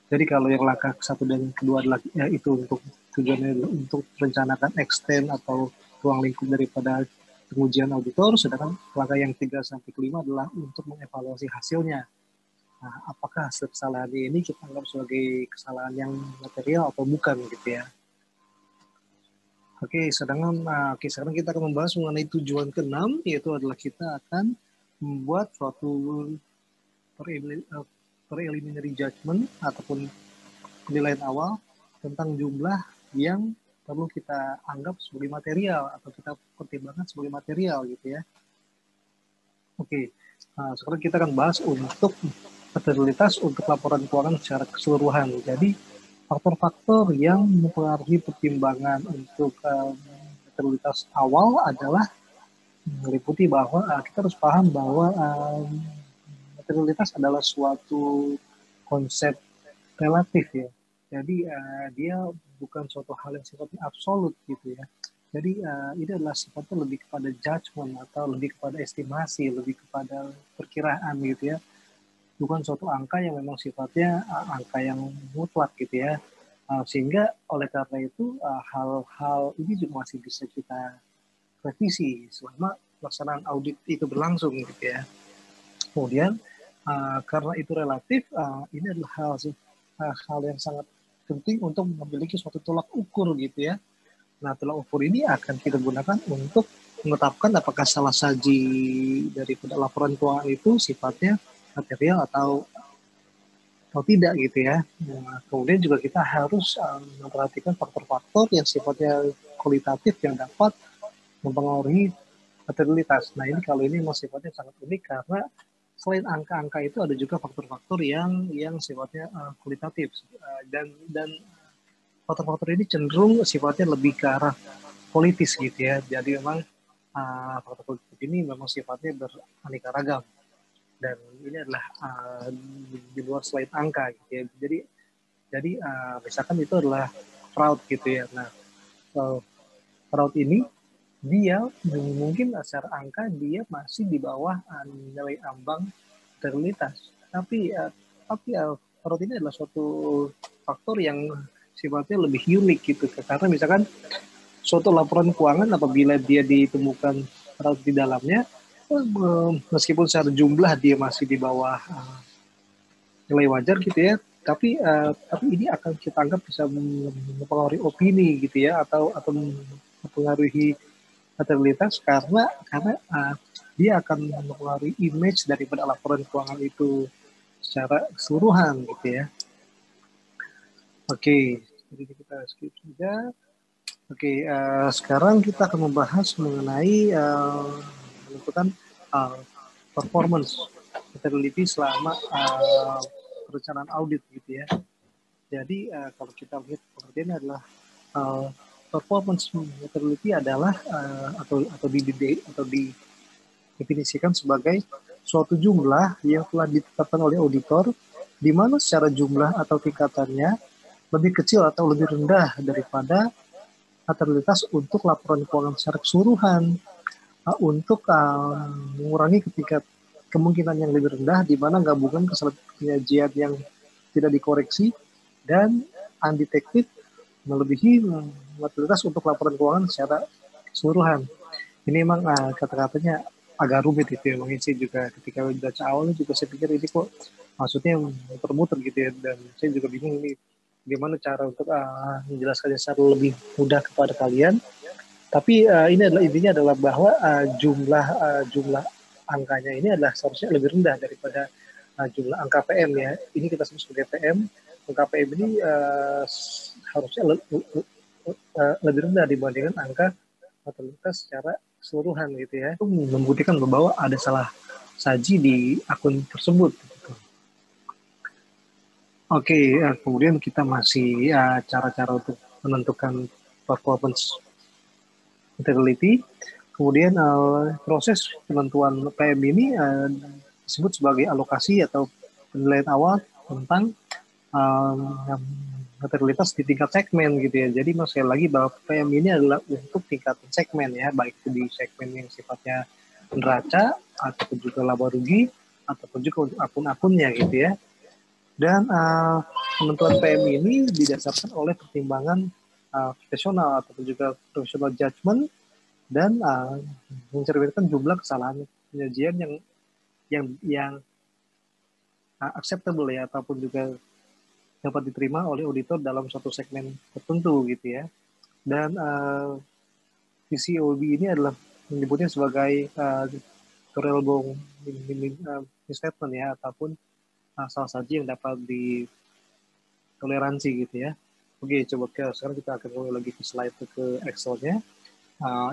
jadi kalau yang langkah satu dan kedua adalah itu untuk tujuannya untuk merencanakan extend atau ruang lingkup daripada pengujian auditor, sedangkan langkah yang 3 sampai 5 adalah untuk mengevaluasi hasilnya. Nah, apakah kesalahan ini kita anggap sebagai kesalahan yang material atau bukan gitu ya. Sekarang kita akan membahas mengenai tujuan ke-6, yaitu adalah kita akan membuat suatu preliminary judgment ataupun penilaian awal tentang jumlah yang perlu kita anggap sebagai material atau kita pertimbangkan sebagai material gitu ya. Sekarang kita akan bahas untuk materialitas untuk laporan keuangan secara keseluruhan. Jadi faktor-faktor yang mempengaruhi pertimbangan untuk materialitas awal adalah meliputi bahwa kita harus paham bahwa materialitas adalah suatu konsep relatif ya. Jadi dia bukan suatu hal yang sifatnya absolut gitu ya. Jadi ini adalah sifatnya lebih kepada judgment atau lebih kepada estimasi, lebih kepada perkiraan gitu ya. Bukan suatu angka yang memang sifatnya angka yang mutlak gitu ya. Sehingga oleh karena itu hal-hal ini juga masih bisa kita revisi selama pelaksanaan audit itu berlangsung gitu ya. Kemudian karena itu relatif, ini adalah hal yang sangat penting untuk memiliki suatu tolak ukur gitu ya. Nah, tolak ukur ini akan kita gunakan untuk menetapkan apakah salahsaji dari laporan keuangan itu sifatnya material atau tidak gitu ya. Nah, kemudian juga kita harus memperhatikan faktor-faktor yang sifatnya kualitatif yang dapat mempengaruhi materialitas. Nah, kalau ini memang sifatnya sangat unik karena selain angka-angka itu ada juga faktor-faktor yang sifatnya kualitatif dan faktor-faktor ini cenderung sifatnya lebih ke arah politis gitu ya. Jadi memang faktor politik ini memang sifatnya beraneka ragam dan ini adalah di luar selain angka gitu ya. Jadi misalkan itu adalah fraud gitu ya. Nah, fraud ini dia mungkin secara angka dia masih di bawah nilai ambang materialitas. Tapi fraud ini adalah suatu faktor yang sifatnya lebih unik gitu. Karena misalkan suatu laporan keuangan apabila dia ditemukan fraud di dalamnya, meskipun secara jumlah dia masih di bawah nilai wajar gitu ya, tapi ini akan kita anggap bisa mempengaruhi opini gitu ya, atau mempengaruhi materialitas karena dia akan mempengaruhi image daripada laporan keuangan itu secara keseluruhan gitu ya. Jadi kita skip saja. Sekarang kita akan membahas mengenai melakukan performance materiality selama perencanaan audit gitu ya. Jadi kalau kita lihat pengertiannya adalah performance materiality adalah atau didefinisikan sebagai suatu jumlah yang telah ditetapkan oleh auditor, di mana secara jumlah atau tingkatannya lebih kecil atau lebih rendah daripada netralitas untuk laporan keuangan secara keseluruhan, untuk mengurangi ketika kemungkinan yang lebih rendah di mana gabungan kesalahan penyajian yang tidak dikoreksi dan undetected melebihi netralitas untuk laporan keuangan secara keseluruhan. Ini memang kata-katanya agak rumit gitu ya, mungkin sih juga ketika baca awalnya juga saya pikir ini kok maksudnya muter-muter gitu ya, dan saya juga bingung ini gimana cara untuk menjelaskannya secara lebih mudah kepada kalian. Tapi ini adalah intinya adalah bahwa jumlah angkanya ini adalah seharusnya lebih rendah daripada jumlah angka PM ya. Ini kita sebut sebagai PM. Angka PM ini harusnya lebih rendah dibandingkan angka netralitas secara keseluruhan gitu ya. Itu membuktikan bahwa ada salah saji di akun tersebut. Oke, kemudian kita masih cara-cara untuk menentukan performance integrity. Kemudian proses penentuan PM ini disebut sebagai alokasi atau penilaian awal tentang netralitas di tingkat segmen gitu ya. Jadi sekali lagi bahwa PM ini adalah untuk tingkat segmen ya, baik itu di segmen yang sifatnya neraca ataupun juga laba rugi ataupun juga untuk akun-akunnya gitu ya. Dan penentuan PM ini didasarkan oleh pertimbangan profesional ataupun juga professional judgment dan mencerminkan jumlah kesalahan penyajian yang acceptable ya, ataupun juga dapat diterima oleh auditor dalam suatu segmen tertentu gitu ya. Dan PCAOB ini adalah menyebutnya sebagai tolerable misstatement ya, ataupun salah saja yang dapat ditoleransi gitu ya. Oke, coba sekarang kita akan mulai lagi ke slide ke Excel-nya.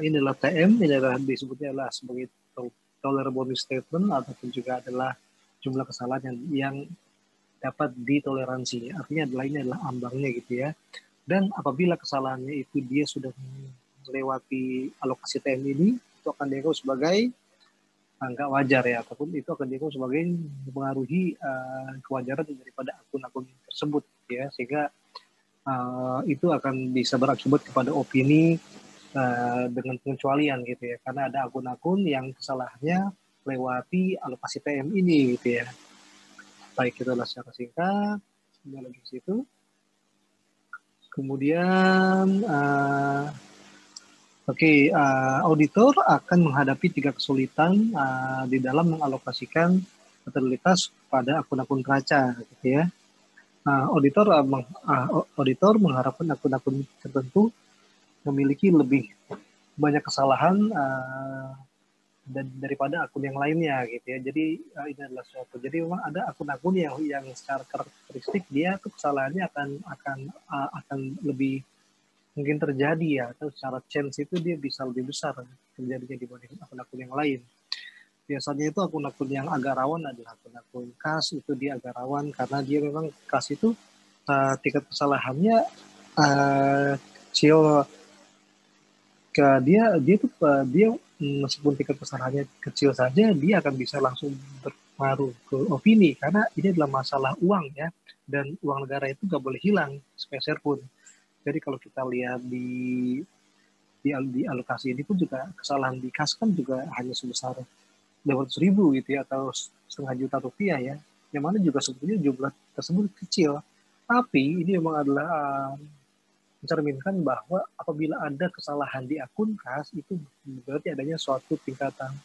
Ini adalah TM, ini adalah disebutnya adalah sebagai tolerable misstatement ataupun juga adalah jumlah kesalahan yang dapat ditoleransi. Artinya adalah ini adalah ambangnya gitu ya. Dan apabila kesalahannya itu dia sudah melewati alokasi TM ini, itu akan dianggap sebagai nggak wajar ya, ataupun itu akan dianggap sebagai mempengaruhi kewajaran daripada akun-akun tersebut ya, sehingga itu akan bisa berakibat kepada opini dengan pengecualian gitu ya, karena ada akun-akun yang kesalahannya melewati alokasi TM ini gitu ya. Baik, itu adalah secara singkat. Kembali lagi ke situ. Kemudian auditor akan menghadapi 3 kesulitan di dalam mengalokasikan netralitas pada akun-akun neraca, gitu ya. Auditor mengharapkan akun-akun tertentu memiliki lebih banyak kesalahan daripada akun yang lainnya, gitu ya. Jadi ini adalah suatu. Jadi memang ada akun-akun yang secara karakteristik dia tuh kesalahannya akan lebih mungkin terjadi ya, atau secara chance itu dia bisa lebih besar terjadinya dibanding akun-akun yang lain. Biasanya itu akun-akun yang agak rawan adalah akun-akun kas, itu dia agak rawan karena dia memang kas itu tingkat kesalahannya kecil. Dia meskipun tingkat kesalahannya kecil saja, dia akan bisa langsung berpengaruh ke opini karena ini adalah masalah uang ya, dan uang negara itu nggak boleh hilang sepeser pun. Jadi kalau kita lihat di alokasi ini pun juga kesalahan di kas kan juga hanya sebesar 200.000 gitu ya, atau setengah juta rupiah ya, yang mana juga sebetulnya jumlah tersebut kecil. Tapi ini memang adalah mencerminkan bahwa apabila ada kesalahan di akun kas itu berarti adanya suatu tingkatan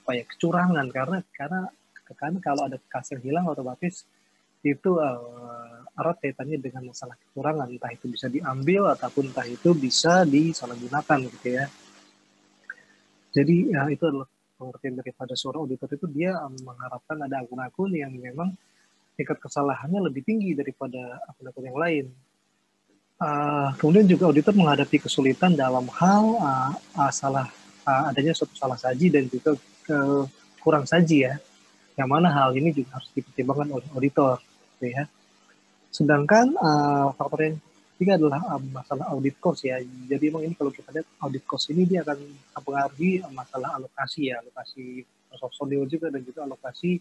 kecurangan, karena kalau ada kas yang hilang otomatis itu erat kaitannya dengan masalah kecurangan, entah itu bisa diambil ataupun entah itu bisa disalahgunakan gitu ya. Jadi itu adalah pengertian daripada seorang auditor, itu dia mengharapkan ada akun-akun yang memang tingkat kesalahannya lebih tinggi daripada akun-akun yang lain. Kemudian juga auditor menghadapi kesulitan dalam hal adanya suatu salah saji dan juga kurang saji ya, yang mana hal ini juga harus dipertimbangkan oleh auditor gitu ya. Sedangkan faktor yang ketiga adalah masalah audit cost ya. Jadi memang ini kalau kita lihat audit cost ini dia akan mempengaruhi masalah alokasi ya, alokasi portfolio juga dan juga alokasi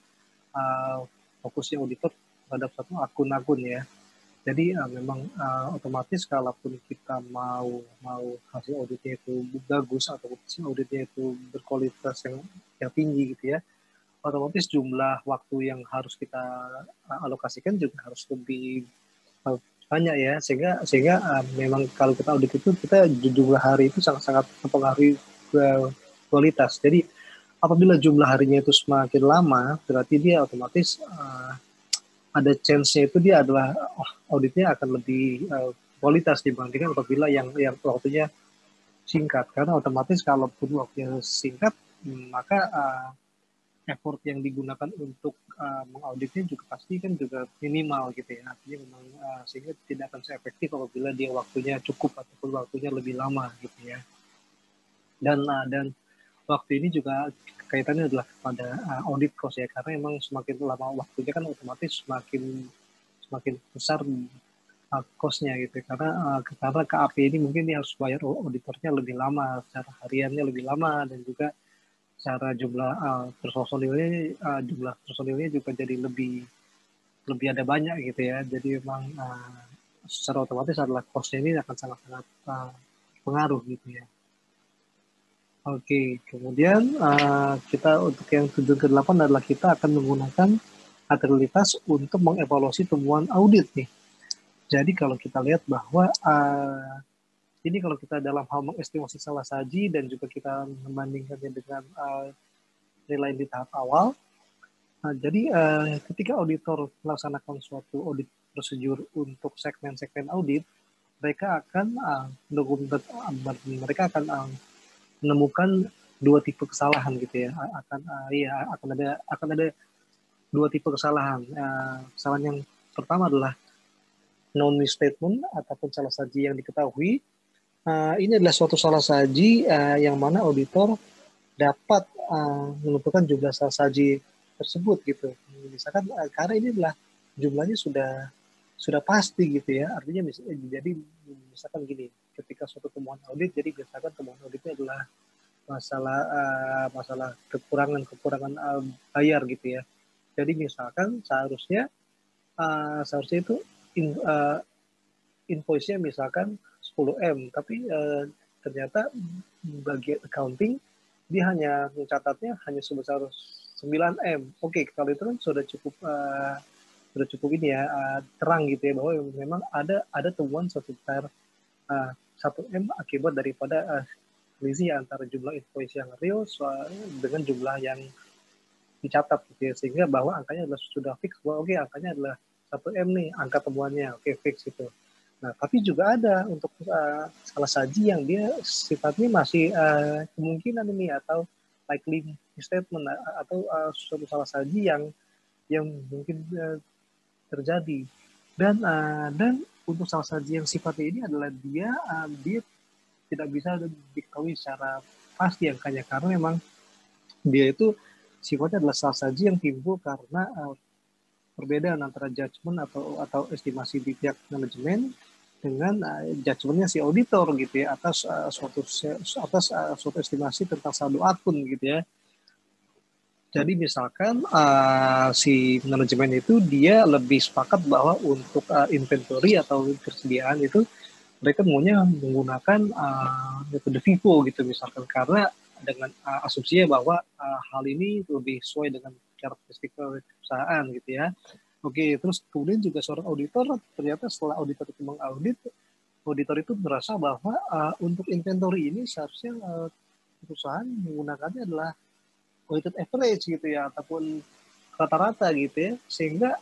fokusnya auditor terhadap satu akun-akun ya. Jadi memang otomatis kalaupun kita mau hasil auditnya itu bagus atau hasil auditnya itu berkualitas yang tinggi gitu ya, otomatis jumlah waktu yang harus kita alokasikan juga harus lebih banyak ya, sehingga memang kalau kita audit itu kita jumlah hari itu sangat-sangat mempengaruhi kualitas. Jadi apabila jumlah harinya itu semakin lama, berarti dia otomatis ada chance-nya itu dia adalah auditnya akan lebih kualitas dibandingkan apabila yang waktunya singkat. Karena otomatis kalaupun waktunya singkat, maka effort yang digunakan untuk mengauditnya juga pasti kan juga minimal gitu ya. Artinya memang sehingga tidak akan seefektif apabila dia waktunya cukup ataupun waktunya lebih lama gitu ya. Dan waktu ini juga kaitannya adalah pada audit cost ya, karena memang semakin lama waktunya kan otomatis semakin besar cost-nya gitu, karena KAP ini mungkin dia harus bayar auditornya lebih lama, secara hariannya lebih lama, dan juga secara jumlah personilnya juga jadi lebih ada banyak gitu ya. Jadi memang secara otomatis adalah cost-nya ini akan sangat-sangat pengaruh gitu ya. Oke, kemudian kita untuk yang tujuan ke-8 adalah kita akan menggunakan akreditas untuk mengevaluasi temuan audit nih. Jadi kalau kita lihat bahwa ini kalau kita dalam hal mengestimasi salah saji dan juga kita membandingkannya dengan nilai di tahap awal. Jadi ketika auditor melaksanakan suatu audit prosedur untuk segmen-segmen audit, mereka akan menemukan dua tipe kesalahan gitu ya. Akan ada dua tipe kesalahan. Kesalahan yang pertama adalah non-misstatement ataupun salah saji yang diketahui. Ini adalah suatu salah saji yang mana auditor dapat menentukan jumlah salah saji tersebut gitu. Misalkan karena ini adalah jumlahnya sudah pasti gitu ya. Artinya jadi misalkan gini, ketika suatu temuan audit, jadi misalkan temuan auditnya adalah masalah kekurangan bayar gitu ya. Jadi misalkan seharusnya itu invoice-nya misalkan 10M, tapi ternyata bagian accounting dia hanya mencatatnya hanya sebesar 9M. Oke, kalau itu kan sudah cukup ini ya, terang gitu ya, bahwa memang ada temuan sekitar 1M akibat daripada selisih antara jumlah invoice yang real dengan jumlah yang dicatat gitu ya, sehingga bahwa angkanya adalah sudah fix bahwa oke, angkanya adalah 1M nih angka temuannya, oke, fix itu. Nah, tapi juga ada untuk salah saji yang dia sifatnya masih kemungkinan ini atau likely statement atau suatu salah saji yang mungkin terjadi. Dan untuk salah saji yang sifatnya ini adalah dia tidak bisa diketahui secara pasti angkanya, karena memang dia itu sifatnya adalah salah saji yang timbul karena perbedaan antara judgement atau estimasi di pihak manajemen dengan judgementnya si auditor gitu ya atas suatu estimasi tentang saldo akun gitu ya. Jadi misalkan si manajemen itu dia lebih sepakat bahwa untuk inventory atau persediaan itu mereka maunya menggunakan metode FIFO gitu misalkan, karena dengan asumsinya bahwa hal ini lebih sesuai dengan karakteristik perusahaan gitu ya. Oke, terus kemudian juga seorang auditor ternyata setelah auditor itu mengaudit, auditor itu merasa bahwa untuk inventory ini seharusnya perusahaan menggunakannya adalah weighted average gitu ya, ataupun rata-rata gitu ya, sehingga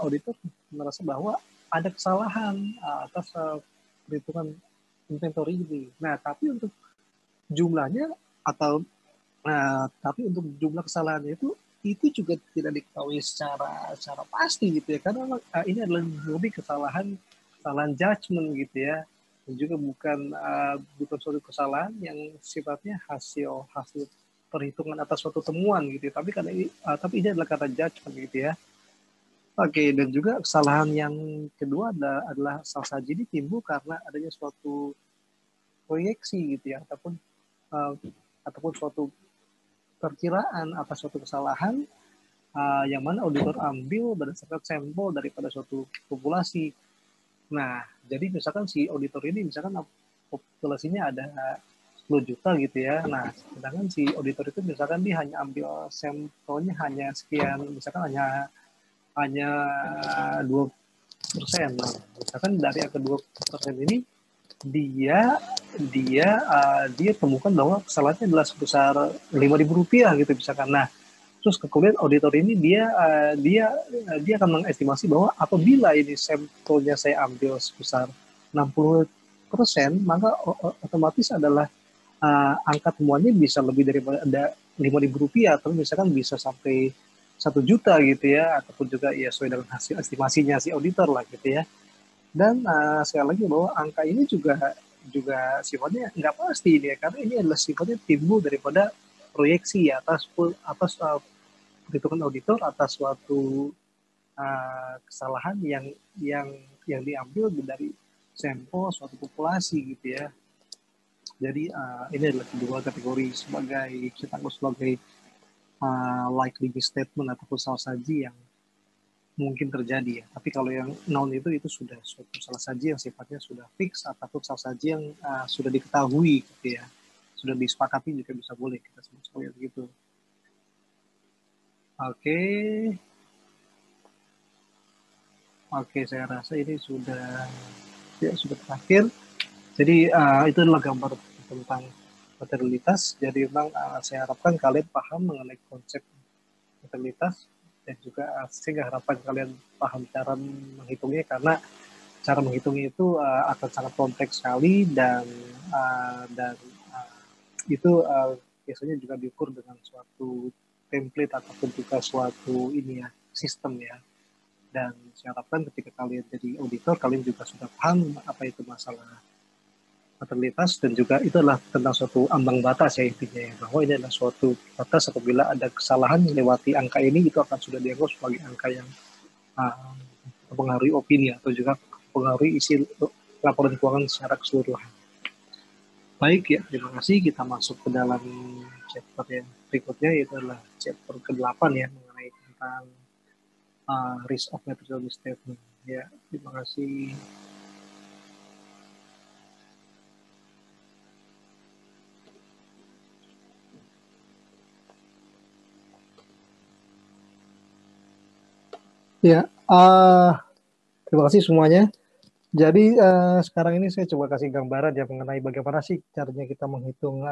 auditor merasa bahwa ada kesalahan atas perhitungan inventory ini. Nah, tapi untuk jumlahnya tapi untuk jumlah kesalahannya itu juga tidak diketahui secara pasti gitu ya, karena ini adalah lebih kesalahan judgement gitu ya, dan juga bukan suatu kesalahan yang sifatnya hasil perhitungan atas suatu temuan gitu ya, tapi ini adalah kata judgement gitu ya. Oke, dan juga kesalahan yang kedua adalah salsaji ini timbul karena adanya suatu proyeksi gitu ya, uh, ataupun suatu perkiraan atas suatu kesalahan yang mana auditor ambil berdasarkan sampel daripada suatu populasi. Nah, jadi misalkan si auditor ini misalkan populasinya ada 10 juta gitu ya. Nah, sedangkan si auditor itu misalkan dia hanya ambil sampelnya hanya sekian, misalkan hanya 2%. Nah, misalkan dari angka 2% ini dia dia temukan bahwa kesalahannya adalah sebesar Rp5.000 gitu misalkan. Nah, terus kemudian auditor ini dia akan mengestimasi bahwa apabila ini sampelnya saya ambil sebesar 60%, maka otomatis adalah angka temuannya bisa lebih daripada Rp5.000 atau misalkan bisa sampai 1 juta gitu ya, ataupun juga ya sesuai dengan hasil estimasinya si auditor lah gitu ya. Dan sekali lagi bahwa angka ini juga juga sifatnya nggak pasti ini ya, karena ini adalah sifatnya timbul daripada proyeksi ya, atas perhitungan auditor atas suatu kesalahan yang yang diambil dari sampel suatu populasi gitu ya. Jadi ini adalah kedua kategori sebagai kita anggap sebagai likely statement ataupun salsaji yang mungkin terjadi ya. Tapi kalau yang noun itu sudah suatu salsaji yang sifatnya sudah fix ataupun salsaji yang sudah diketahui gitu ya. Sudah disepakati juga bisa boleh kita sebut seperti itu. Oke. Oke, saya rasa ini sudah terakhir. Jadi itu adalah gambar tentang materialitas. Jadi memang saya harapkan kalian paham mengenai konsep materialitas dan juga saya harapkan kalian paham cara menghitungnya, karena cara menghitungnya itu akan sangat kompleks sekali dan itu biasanya juga diukur dengan suatu template ataupun juga suatu sistem ya. Dan saya harapkan ketika kalian jadi auditor, kalian juga sudah paham apa itu masalah materialitas, dan juga itu adalah tentang suatu ambang batas ya intinya ya, bahwa ini adalah suatu batas apabila ada kesalahan melewati angka ini, itu akan sudah dianggap sebagai angka yang mempengaruhi opini atau juga mempengaruhi isi laporan keuangan secara keseluruhan. Baik ya, terima kasih. Kita masuk ke dalam chapter yang berikutnya, yaitu adalah chapter ke-8 ya, mengenai tentang risk of material misstatement. Ya, terima kasih. Ya, terima kasih semuanya. Jadi sekarang ini saya coba kasih gambaran ya mengenai bagaimana sih caranya kita menghitung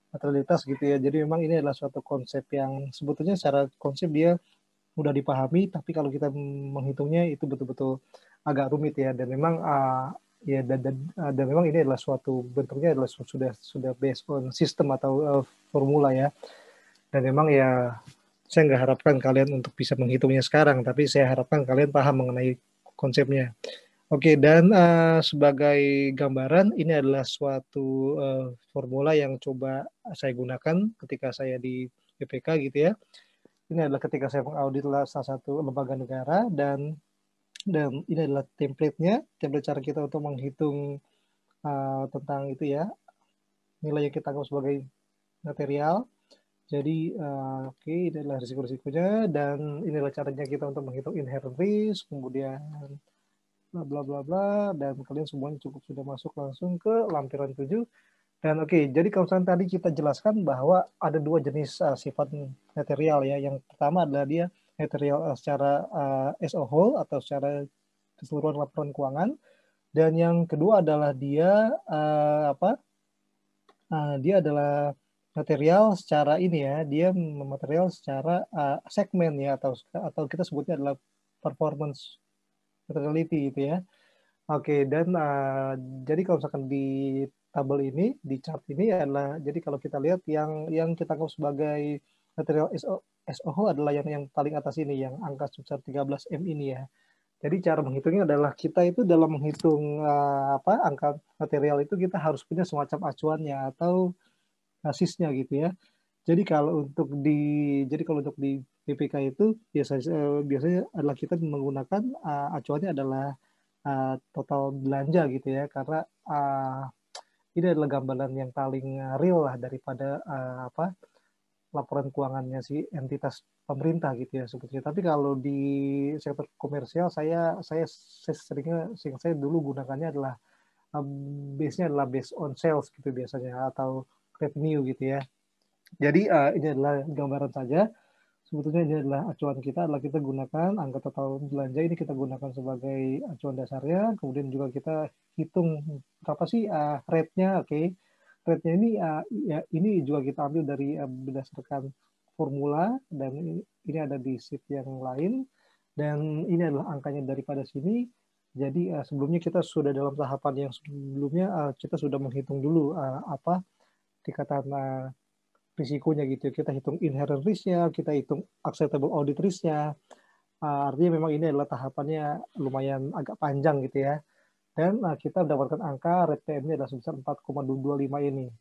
materialitas gitu ya. Jadi memang ini adalah suatu konsep yang sebetulnya secara konsep dia mudah dipahami, tapi kalau kita menghitungnya itu betul-betul agak rumit ya. Dan memang ya dan memang ini adalah suatu bentuknya adalah sudah based on sistem atau formula ya. Dan memang ya saya nggak harapkan kalian untuk bisa menghitungnya sekarang, tapi saya harapkan kalian paham mengenai konsepnya. Oke, dan sebagai gambaran, ini adalah suatu formula yang coba saya gunakan ketika saya di BPK gitu ya. Ini adalah ketika saya mengaudit salah satu lembaga negara, dan ini adalah template-nya, template cara kita untuk menghitung tentang itu ya, nilai yang kita anggap sebagai material. Jadi, oke, ini adalah risiko-risikonya, dan ini adalah caranya kita untuk menghitung inherent risk, kemudian bla bla bla bla, dan kalian semuanya cukup sudah masuk langsung ke lampiran 7. Dan oke, jadi kalau tadi kita jelaskan bahwa ada dua jenis sifat material ya. Yang pertama adalah dia material secara as a whole atau secara keseluruhan laporan keuangan, dan yang kedua adalah dia dia adalah material secara ini ya, dia material secara segmen ya, atau kita sebutnya adalah performance materiality gitu ya. Oke, dan jadi kalau misalkan di tabel ini, di chart ini adalah, jadi kalau kita lihat yang kita anggap sebagai material SOH adalah yang paling atas ini, yang angka sebesar 13 M ini ya. Jadi cara menghitungnya adalah kita itu dalam menghitung angka material itu kita harus punya semacam acuannya atau basisnya gitu ya. Jadi kalau untuk di PPK itu biasanya adalah kita menggunakan acuannya adalah total belanja gitu ya, karena ini adalah gambaran yang paling real lah daripada laporan keuangannya si entitas pemerintah gitu ya sebetulnya. Tapi kalau di sektor komersial saya seringnya saya dulu gunakannya adalah base-nya adalah based on sales gitu biasanya atau revenue gitu ya. Jadi ini adalah gambaran saja. Sebetulnya ini adalah acuan kita, adalah kita gunakan angka total belanja ini kita gunakan sebagai acuan dasarnya. Kemudian juga kita hitung berapa sih rate-nya, oke. Rate-nya ini ya ini juga kita ambil dari berdasarkan formula, dan ini ada di sheet yang lain, dan ini adalah angkanya daripada sini. Jadi sebelumnya kita sudah dalam tahapan yang sebelumnya kita sudah menghitung dulu apa tingkatan risikonya gitu. Kita hitung inherent risk-nya, kita hitung acceptable audit risk-nya. Artinya memang ini adalah tahapannya lumayan agak panjang gitu ya. Dan kita mendapatkan angka rate PM-nya adalah sebesar 4,25 ini.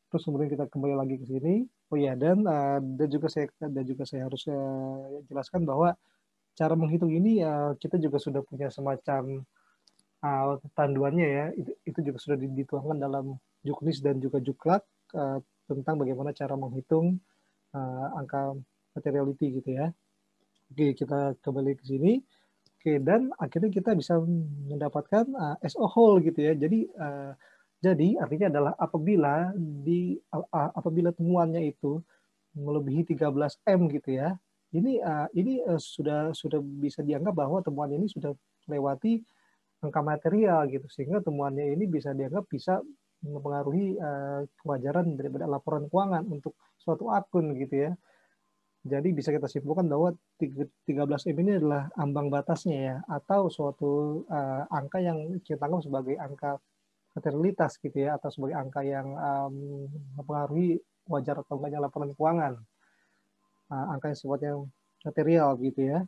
Terus kemudian kita kembali lagi ke sini. Oh ya, dan juga saya harus jelaskan bahwa cara menghitung ini kita juga sudah punya semacam panduannya ya. Itu juga sudah dituangkan dalam Juknis dan juga Juklak tentang bagaimana cara menghitung angka materiality gitu ya. Oke, kita kembali ke sini. Oke, dan akhirnya kita bisa mendapatkan as a whole gitu ya. Jadi artinya adalah apabila temuannya itu melebihi 13 M gitu ya. Ini sudah bisa dianggap bahwa temuan ini sudah melewati angka material gitu, sehingga temuannya ini bisa dianggap bisa mempengaruhi kewajaran daripada laporan keuangan untuk suatu akun gitu ya. Jadi bisa kita simpulkan bahwa 13M ini adalah ambang batasnya ya, atau suatu angka yang kita anggap sebagai angka materialitas gitu ya, atau sebagai angka yang mempengaruhi wajar atau enggaknya laporan keuangan. Angka yang sifatnya material gitu ya.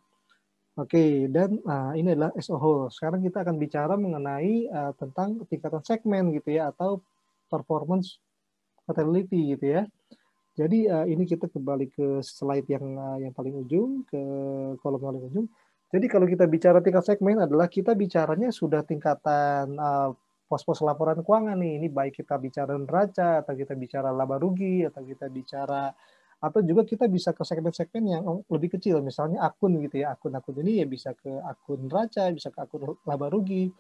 Oke, dan ini adalah as a whole. Sekarang kita akan bicara mengenai tentang tingkatan segmen gitu ya, atau performance materiality gitu ya. Jadi ini kita kembali ke slide yang paling ujung, ke kolom paling ujung. Jadi kalau kita bicara tingkat segmen adalah kita bicaranya sudah tingkatan pos-pos laporan keuangan nih. Ini baik kita bicara neraca, atau kita bicara laba rugi, atau juga kita bisa ke segmen-segmen yang lebih kecil, misalnya akun gitu ya. Akun-akun ini ya bisa ke akun neraca, bisa ke akun laba rugi.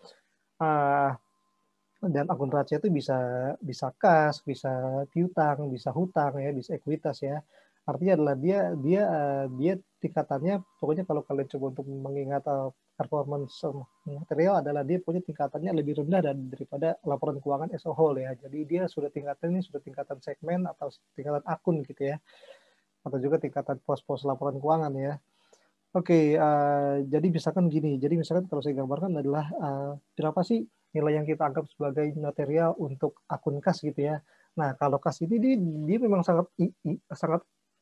Dan akun neraca itu bisa kas, bisa piutang, bisa hutang ya, bisa ekuitas ya. Artinya adalah dia tingkatannya, pokoknya kalau kalian coba untuk mengingat performance material adalah dia punya tingkatannya lebih rendah daripada laporan keuangan as a whole ya. Jadi dia sudah tingkatan segmen atau tingkatan akun gitu ya, atau juga tingkatan pos-pos laporan keuangan ya. Oke, jadi misalkan gini. Jadi misalkan kalau saya gambarkan adalah berapa sih nilai yang kita anggap sebagai material untuk akun kas gitu ya. Nah, kalau kas ini dia memang sangat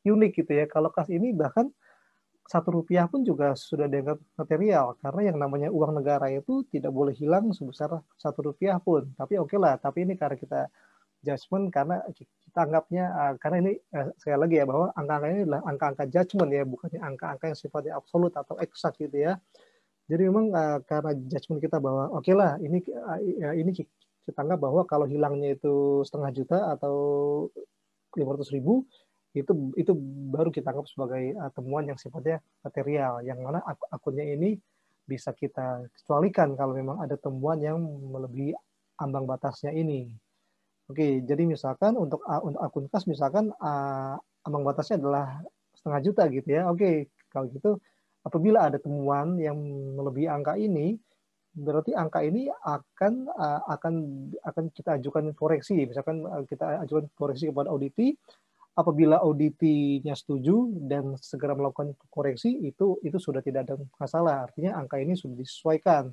unik gitu ya. Kalau kas ini bahkan Rp1 pun juga sudah dianggap material, karena yang namanya uang negara itu tidak boleh hilang sebesar Rp1 pun. Tapi oke lah, tapi ini karena kita judgment, karena kita anggapnya karena ini sekali lagi ya, bahwa angka-angka ini adalah angka-angka judgment ya, bukannya angka-angka yang sifatnya absolut atau eksak gitu ya. Jadi memang karena judgment kita bahwa oke lah, ini kita anggap bahwa kalau hilangnya itu 500.000 atau 500.000, itu baru kita anggap sebagai temuan yang sifatnya material, yang mana akunnya ini bisa kita kecualikan kalau memang ada temuan yang melebihi ambang batasnya ini. Oke, jadi misalkan untuk akun kas misalkan ambang batasnya adalah 500.000 gitu ya. Oke, kalau gitu apabila ada temuan yang melebihi angka ini, berarti angka ini akan kita ajukan koreksi. Misalkan kita ajukan koreksi kepada auditi. Apabila auditinya setuju dan segera melakukan koreksi, itu sudah tidak ada masalah. Artinya angka ini sudah disesuaikan.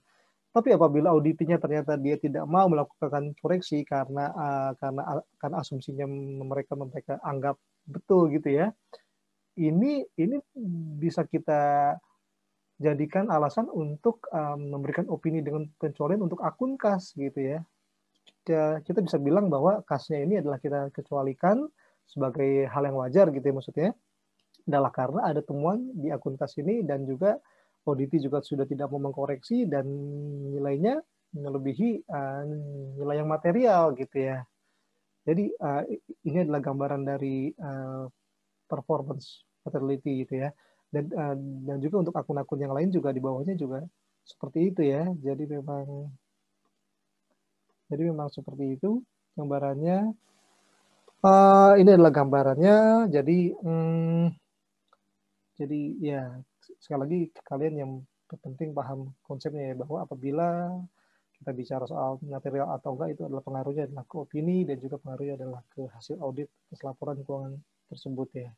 Tapi apabila auditinya ternyata dia tidak mau melakukan koreksi karena asumsinya mereka anggap betul gitu ya, ini bisa kita jadikan alasan untuk memberikan opini dengan pengecualian untuk akun kas gitu ya. Kita bisa bilang bahwa kasnya ini adalah kita kecualikan sebagai hal yang wajar gitu ya maksudnya. adalah karena ada temuan di akun kas ini dan juga auditi juga sudah tidak mau mengkoreksi dan nilainya melebihi nilai yang material gitu ya. Jadi ini adalah gambaran dari performance materiality gitu ya. Dan juga untuk akun-akun yang lain juga di bawahnya juga seperti itu ya. Jadi memang seperti itu gambarannya. Ini adalah gambarannya. Jadi ya sekali lagi kalian yang penting paham konsepnya ya, bahwa apabila kita bicara soal material atau enggak itu adalah pengaruhnya adalah ke opini dan juga pengaruhnya adalah ke hasil audit atas laporan keuangan tersebut ya.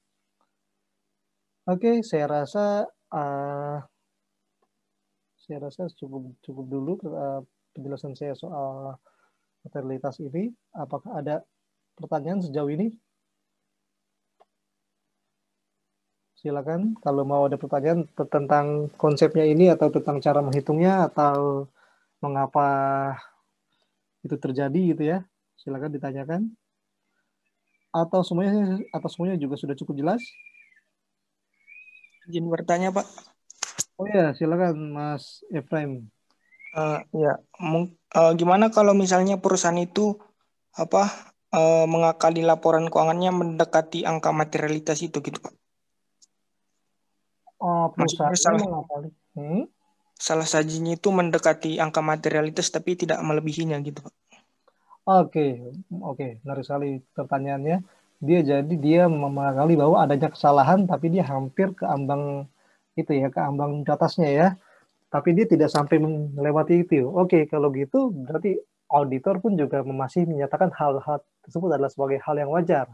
Oke, saya rasa cukup dulu penjelasan saya soal materialitas ini. Apakah ada pertanyaan sejauh ini? Silakan kalau mau ada pertanyaan tentang konsepnya ini atau tentang cara menghitungnya atau mengapa itu terjadi gitu ya. Silakan ditanyakan. Atau semuanya juga sudah cukup jelas? Izin bertanya, Pak. Oh ya, silakan Mas Efraim. Ya, gimana kalau misalnya perusahaan itu mengakali laporan keuangannya mendekati angka materialitas itu gitu, Pak? Perusahaannya mengakali. Salah sajinya itu mendekati angka materialitas tapi tidak melebihinya gitu, Pak. Oke, menarik sekali pertanyaannya. Dia mengakali bahwa adanya kesalahan tapi dia hampir ke ambang itu ya, ke ambang di atasnya ya. Tapi dia tidak sampai melewati itu. Oke, kalau gitu berarti auditor pun juga masih menyatakan hal-hal tersebut adalah sebagai hal yang wajar.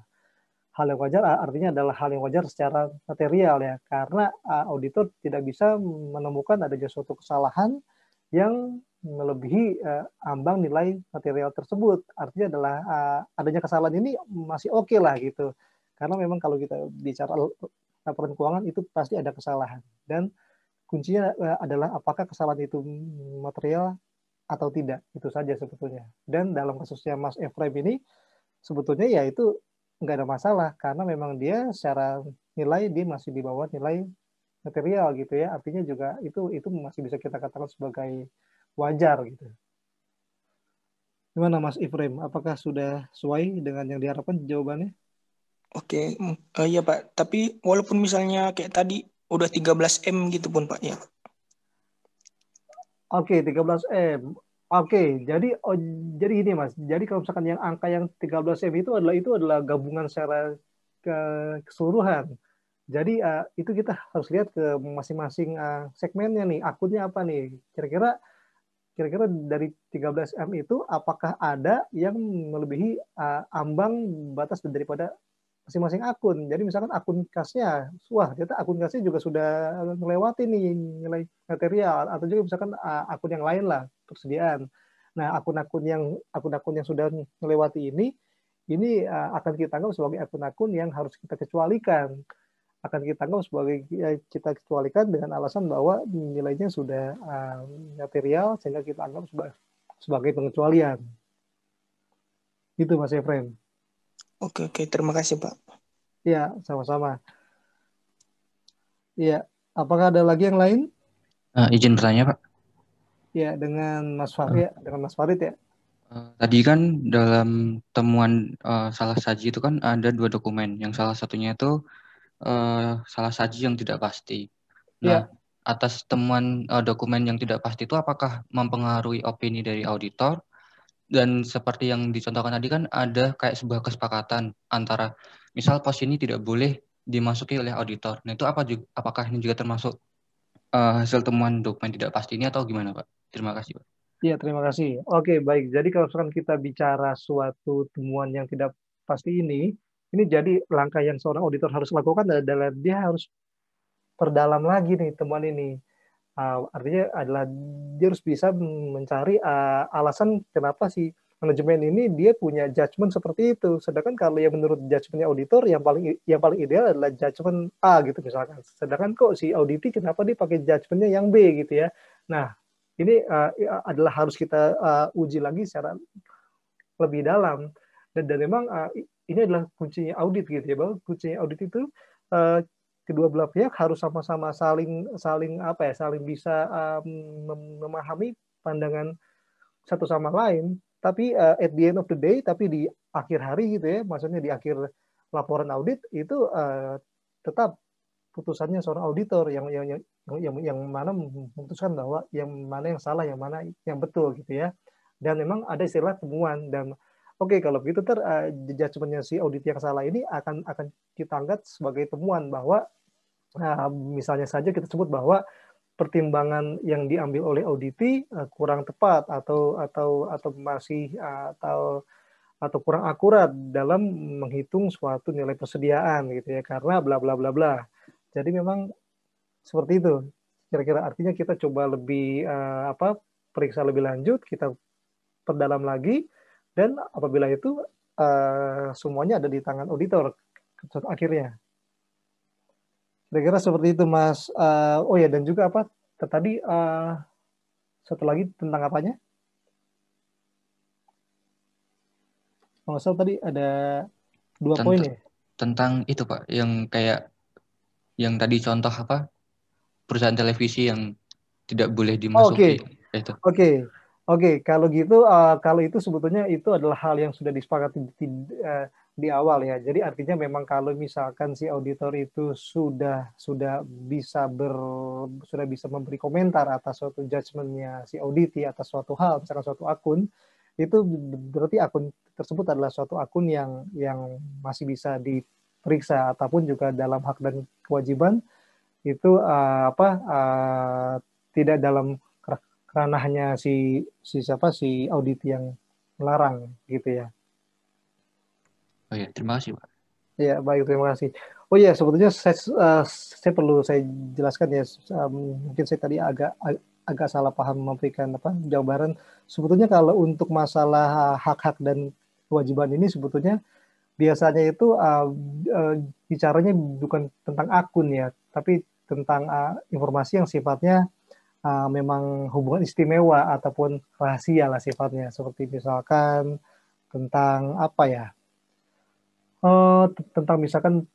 Hal yang wajar artinya adalah hal yang wajar secara material ya, karena auditor tidak bisa menemukan adanya suatu kesalahan yang melebihi ambang nilai material tersebut. Artinya adalah adanya kesalahan ini masih oke lah gitu. Karena memang kalau kita bicara laporan keuangan itu pasti ada kesalahan. Dan kuncinya adalah apakah kesalahan itu material atau tidak. Itu saja sebetulnya. Dan dalam kasusnya Mas Efraim ini sebetulnya ya itu nggak ada masalah karena memang dia secara nilai dia masih di bawah nilai material gitu ya. Artinya juga itu masih bisa kita katakan sebagai wajar gitu. Gimana Mas Ifrem? Apakah sudah sesuai dengan yang diharapkan jawabannya? Oke, iya Pak. Tapi walaupun misalnya kayak tadi udah 13 M gitu pun Pak ya. Oke, 13 M. Oke, jadi ini Mas. Jadi kalau misalkan yang angka yang 13 M itu adalah gabungan secara keseluruhan. Jadi itu kita harus lihat ke masing-masing segmennya nih, akunnya apa nih. Kira-kira dari 13 M itu apakah ada yang melebihi ambang batas daripada masing-masing akun. Jadi misalkan akun kasnya, wah ternyata akun kasnya juga sudah melewati nih nilai material, atau juga misalkan akun yang lain lah persediaan. Nah akun-akun yang sudah melewati ini akan kita anggap sebagai akun-akun yang harus kita kecualikan. Akan kita anggap sebagai kita kecualikan dengan alasan bahwa nilainya sudah material sehingga kita anggap sebagai pengecualian. Gitu Mas Efraim. Oke, terima kasih Pak. Ya, sama-sama. Ya, apakah ada lagi yang lain? Izin bertanya Pak. Ya, dengan Mas Farid ya. Tadi kan dalam temuan salah saji itu kan ada 2 dokumen. Yang salah satunya itu salah saji yang tidak pasti. Nah, atas temuan dokumen yang tidak pasti itu apakah mempengaruhi opini dari auditor? Dan seperti yang dicontohkan tadi kan ada kayak sebuah kesepakatan antara misal pos ini tidak boleh dimasuki oleh auditor. Nah itu apakah ini juga termasuk hasil temuan dokumen tidak pasti ini atau gimana Pak? Terima kasih Pak. Iya, terima kasih. Oke, baik. Jadi kalau misalkan kita bicara suatu temuan yang tidak pasti ini jadi langkah yang seorang auditor harus lakukan adalah dia harus perdalam lagi nih temuan ini. Artinya adalah dia harus bisa mencari alasan kenapa sih manajemen ini dia punya judgement seperti itu. Sedangkan kalau yang menurut judgementnya auditor yang paling ideal adalah judgement A gitu misalkan. Sedangkan kok si auditi kenapa dia pakai judgementnya yang B gitu ya. Nah, ini adalah harus kita uji lagi secara lebih dalam. Dan memang ini adalah kuncinya audit gitu ya, bahwa kuncinya audit itu kedua belah pihak harus sama-sama saling apa ya, saling bisa memahami pandangan satu sama lain. Tapi at the end of the day, tapi di akhir hari gitu ya, maksudnya di akhir laporan audit itu tetap putusannya seorang auditor yang mana memutuskan bahwa yang mana yang salah, yang mana yang betul gitu ya. Dan memang ada istilah temuan, dan oke, kalau begitu judgement-nya si audit yang salah ini akan kita anggap sebagai temuan bahwa misalnya saja kita sebut bahwa pertimbangan yang diambil oleh auditi kurang tepat atau masih atau kurang akurat dalam menghitung suatu nilai persediaan gitu ya, karena bla bla bla bla. Jadi memang seperti itu. Kira-kira artinya kita coba lebih periksa lebih lanjut, kita perdalam lagi, dan apabila itu semuanya ada di tangan auditor akhirnya. Kira-kira seperti itu, Mas. Oh ya, dan juga apa tadi satu lagi tentang apanya? Kalau salah tadi ada 2 poin ya. Tentang itu Pak, yang kayak yang tadi contoh apa, perusahaan televisi yang tidak boleh dimasuki. Oke. Kalau gitu, kalau itu sebetulnya itu adalah hal yang sudah disepakati di awal ya. Jadi artinya memang kalau misalkan si auditor itu sudah bisa memberi komentar atas suatu judgement-nya si auditi atas suatu hal, misalkan suatu akun, itu berarti akun tersebut adalah suatu akun yang masih bisa diperiksa, ataupun juga dalam hak dan kewajiban itu tidak dalam ranahnya si audit yang melarang gitu ya. Oh ya, terima kasih Pak. Ya, baik, terima kasih. Oh ya, sebetulnya saya perlu saya jelaskan ya, mungkin saya tadi agak salah paham memberikan jawaban. Sebetulnya kalau untuk masalah hak-hak dan kewajiban ini sebetulnya biasanya itu bicaranya bukan tentang akun ya, tapi tentang informasi yang sifatnya memang hubungan istimewa ataupun rahasia lah sifatnya, seperti misalkan tentang apa ya, tentang misalkan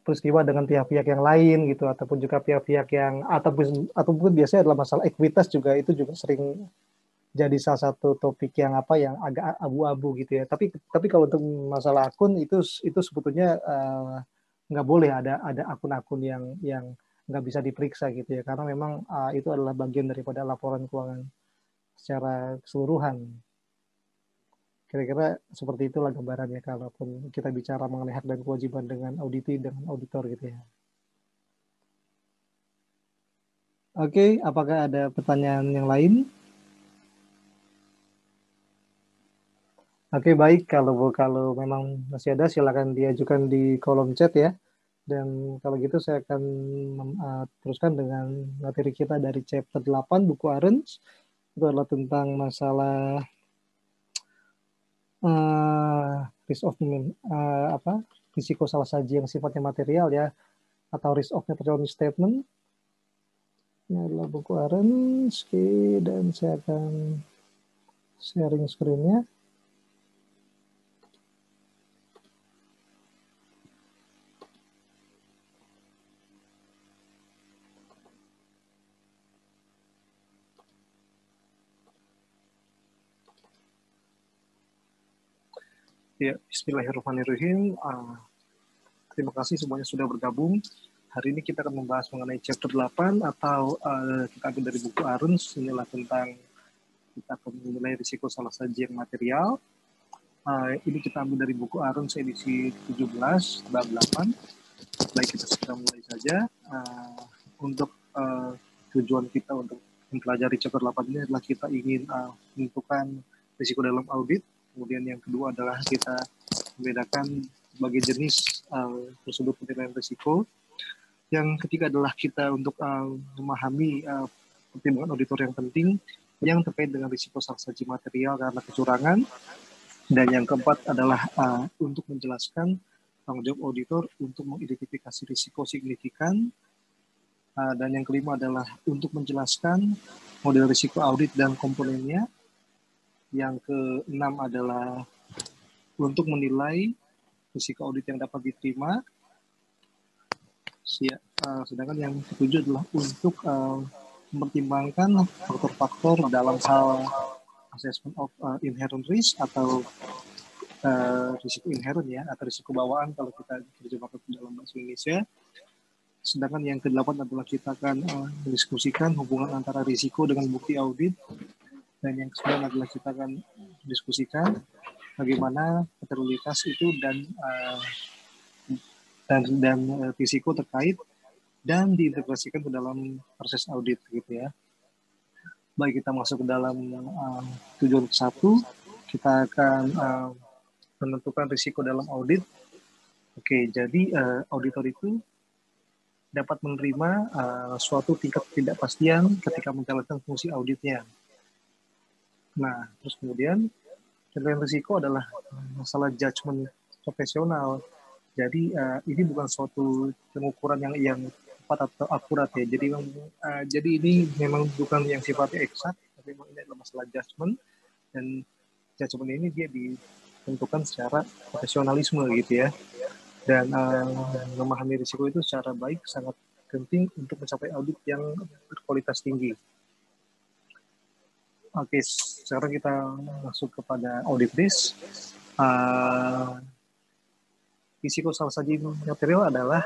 peristiwa dengan pihak-pihak yang lain gitu, ataupun juga pihak-pihak yang ataupun biasanya adalah masalah ekuitas juga, itu juga sering jadi salah satu topik yang agak abu-abu gitu ya. Tapi kalau untuk masalah akun itu sebetulnya nggak boleh ada akun-akun yang nggak bisa diperiksa gitu ya, karena memang itu adalah bagian daripada laporan keuangan secara keseluruhan. Kira-kira seperti itulah gambarannya kalaupun kita bicara mengenai hak dan kewajiban dengan auditi, dengan auditor gitu ya. Oke, apakah ada pertanyaan yang lain? Oke, baik. Kalau memang masih ada, silakan diajukan di kolom chat ya. Dan kalau gitu saya akan teruskan dengan materi kita dari chapter 8 buku Arens. Itu adalah tentang masalah risiko salah saji yang sifatnya material ya, atau risk of material misstatement. Ini adalah buku Arens. Oke, dan saya akan sharing screen-nya. Ya, bismillahirrahmanirrahim. Terima kasih semuanya sudah bergabung. Hari ini kita akan membahas mengenai chapter 8 atau kita ambil dari buku Arens. Inilah tentang kita akan menilai risiko salah saji yang material. Ini kita ambil dari buku Arens edisi 17 bab 8. Baik, kita segera mulai saja. Untuk tujuan kita untuk mempelajari chapter 8 ini adalah kita ingin menentukan risiko dalam audit. Kemudian yang kedua adalah kita membedakan sebagai jenis prosedur penilaian risiko. Yang ketiga adalah kita untuk memahami pertimbangan auditor yang penting yang terkait dengan risiko salah saji material karena kecurangan. Dan yang keempat adalah untuk menjelaskan tanggung jawab auditor untuk mengidentifikasi risiko signifikan. Dan yang kelima adalah untuk menjelaskan model risiko audit dan komponennya. Yang keenam adalah untuk menilai risiko audit yang dapat diterima. Sedangkan yang ketujuh adalah untuk mempertimbangkan faktor-faktor dalam hal assessment of inherent risk atau risiko inherent ya, atau risiko bawaan kalau kita terjemahkan ke dalam bahasa Indonesia. Sedangkan yang ke-8 adalah kita akan mendiskusikan hubungan antara risiko dengan bukti audit. Dan yang ke-9 adalah kita akan diskusikan bagaimana materialitas itu dan risiko terkait dan diintegrasikan ke dalam proses audit gitu ya. Baik, kita masuk ke dalam tujuan ke-1, kita akan menentukan risiko dalam audit. Oke, jadi auditor itu dapat menerima suatu tingkat ketidakpastian ketika menjalankan fungsi auditnya. Nah, terus kemudian penilaian risiko adalah masalah judgement profesional. Jadi ini bukan suatu pengukuran yang tepat atau akurat ya. Jadi ini memang bukan yang sifatnya eksak, tapi memang ini adalah masalah judgement, dan judgement ini dia ditentukan secara profesionalisme gitu ya. Dan memahami risiko itu secara baik sangat penting untuk mencapai audit yang berkualitas tinggi. Oke, sekarang kita masuk kepada audit risk. Risiko salah saji material adalah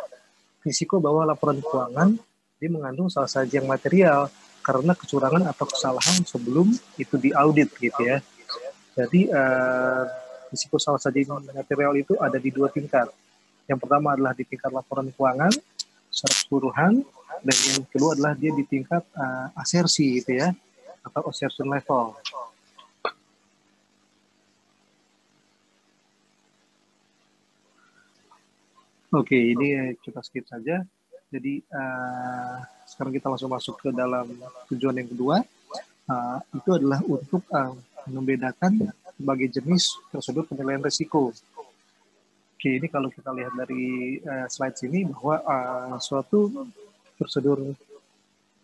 risiko bahwa laporan keuangan dia mengandung salah saji yang material karena kecurangan atau kesalahan sebelum itu diaudit gitu ya. Jadi risiko salah saji material itu ada di 2 tingkat. Yang pertama adalah di tingkat laporan keuangan secara keseluruhan, dan yang kedua adalah dia di tingkat asersi gitu ya, atau assertion level. Oke, ini kita skip saja. Jadi sekarang kita langsung masuk ke dalam tujuan yang kedua. Itu adalah untuk membedakan berbagai jenis prosedur penilaian risiko. Oke, ini kalau kita lihat dari slide sini bahwa suatu prosedur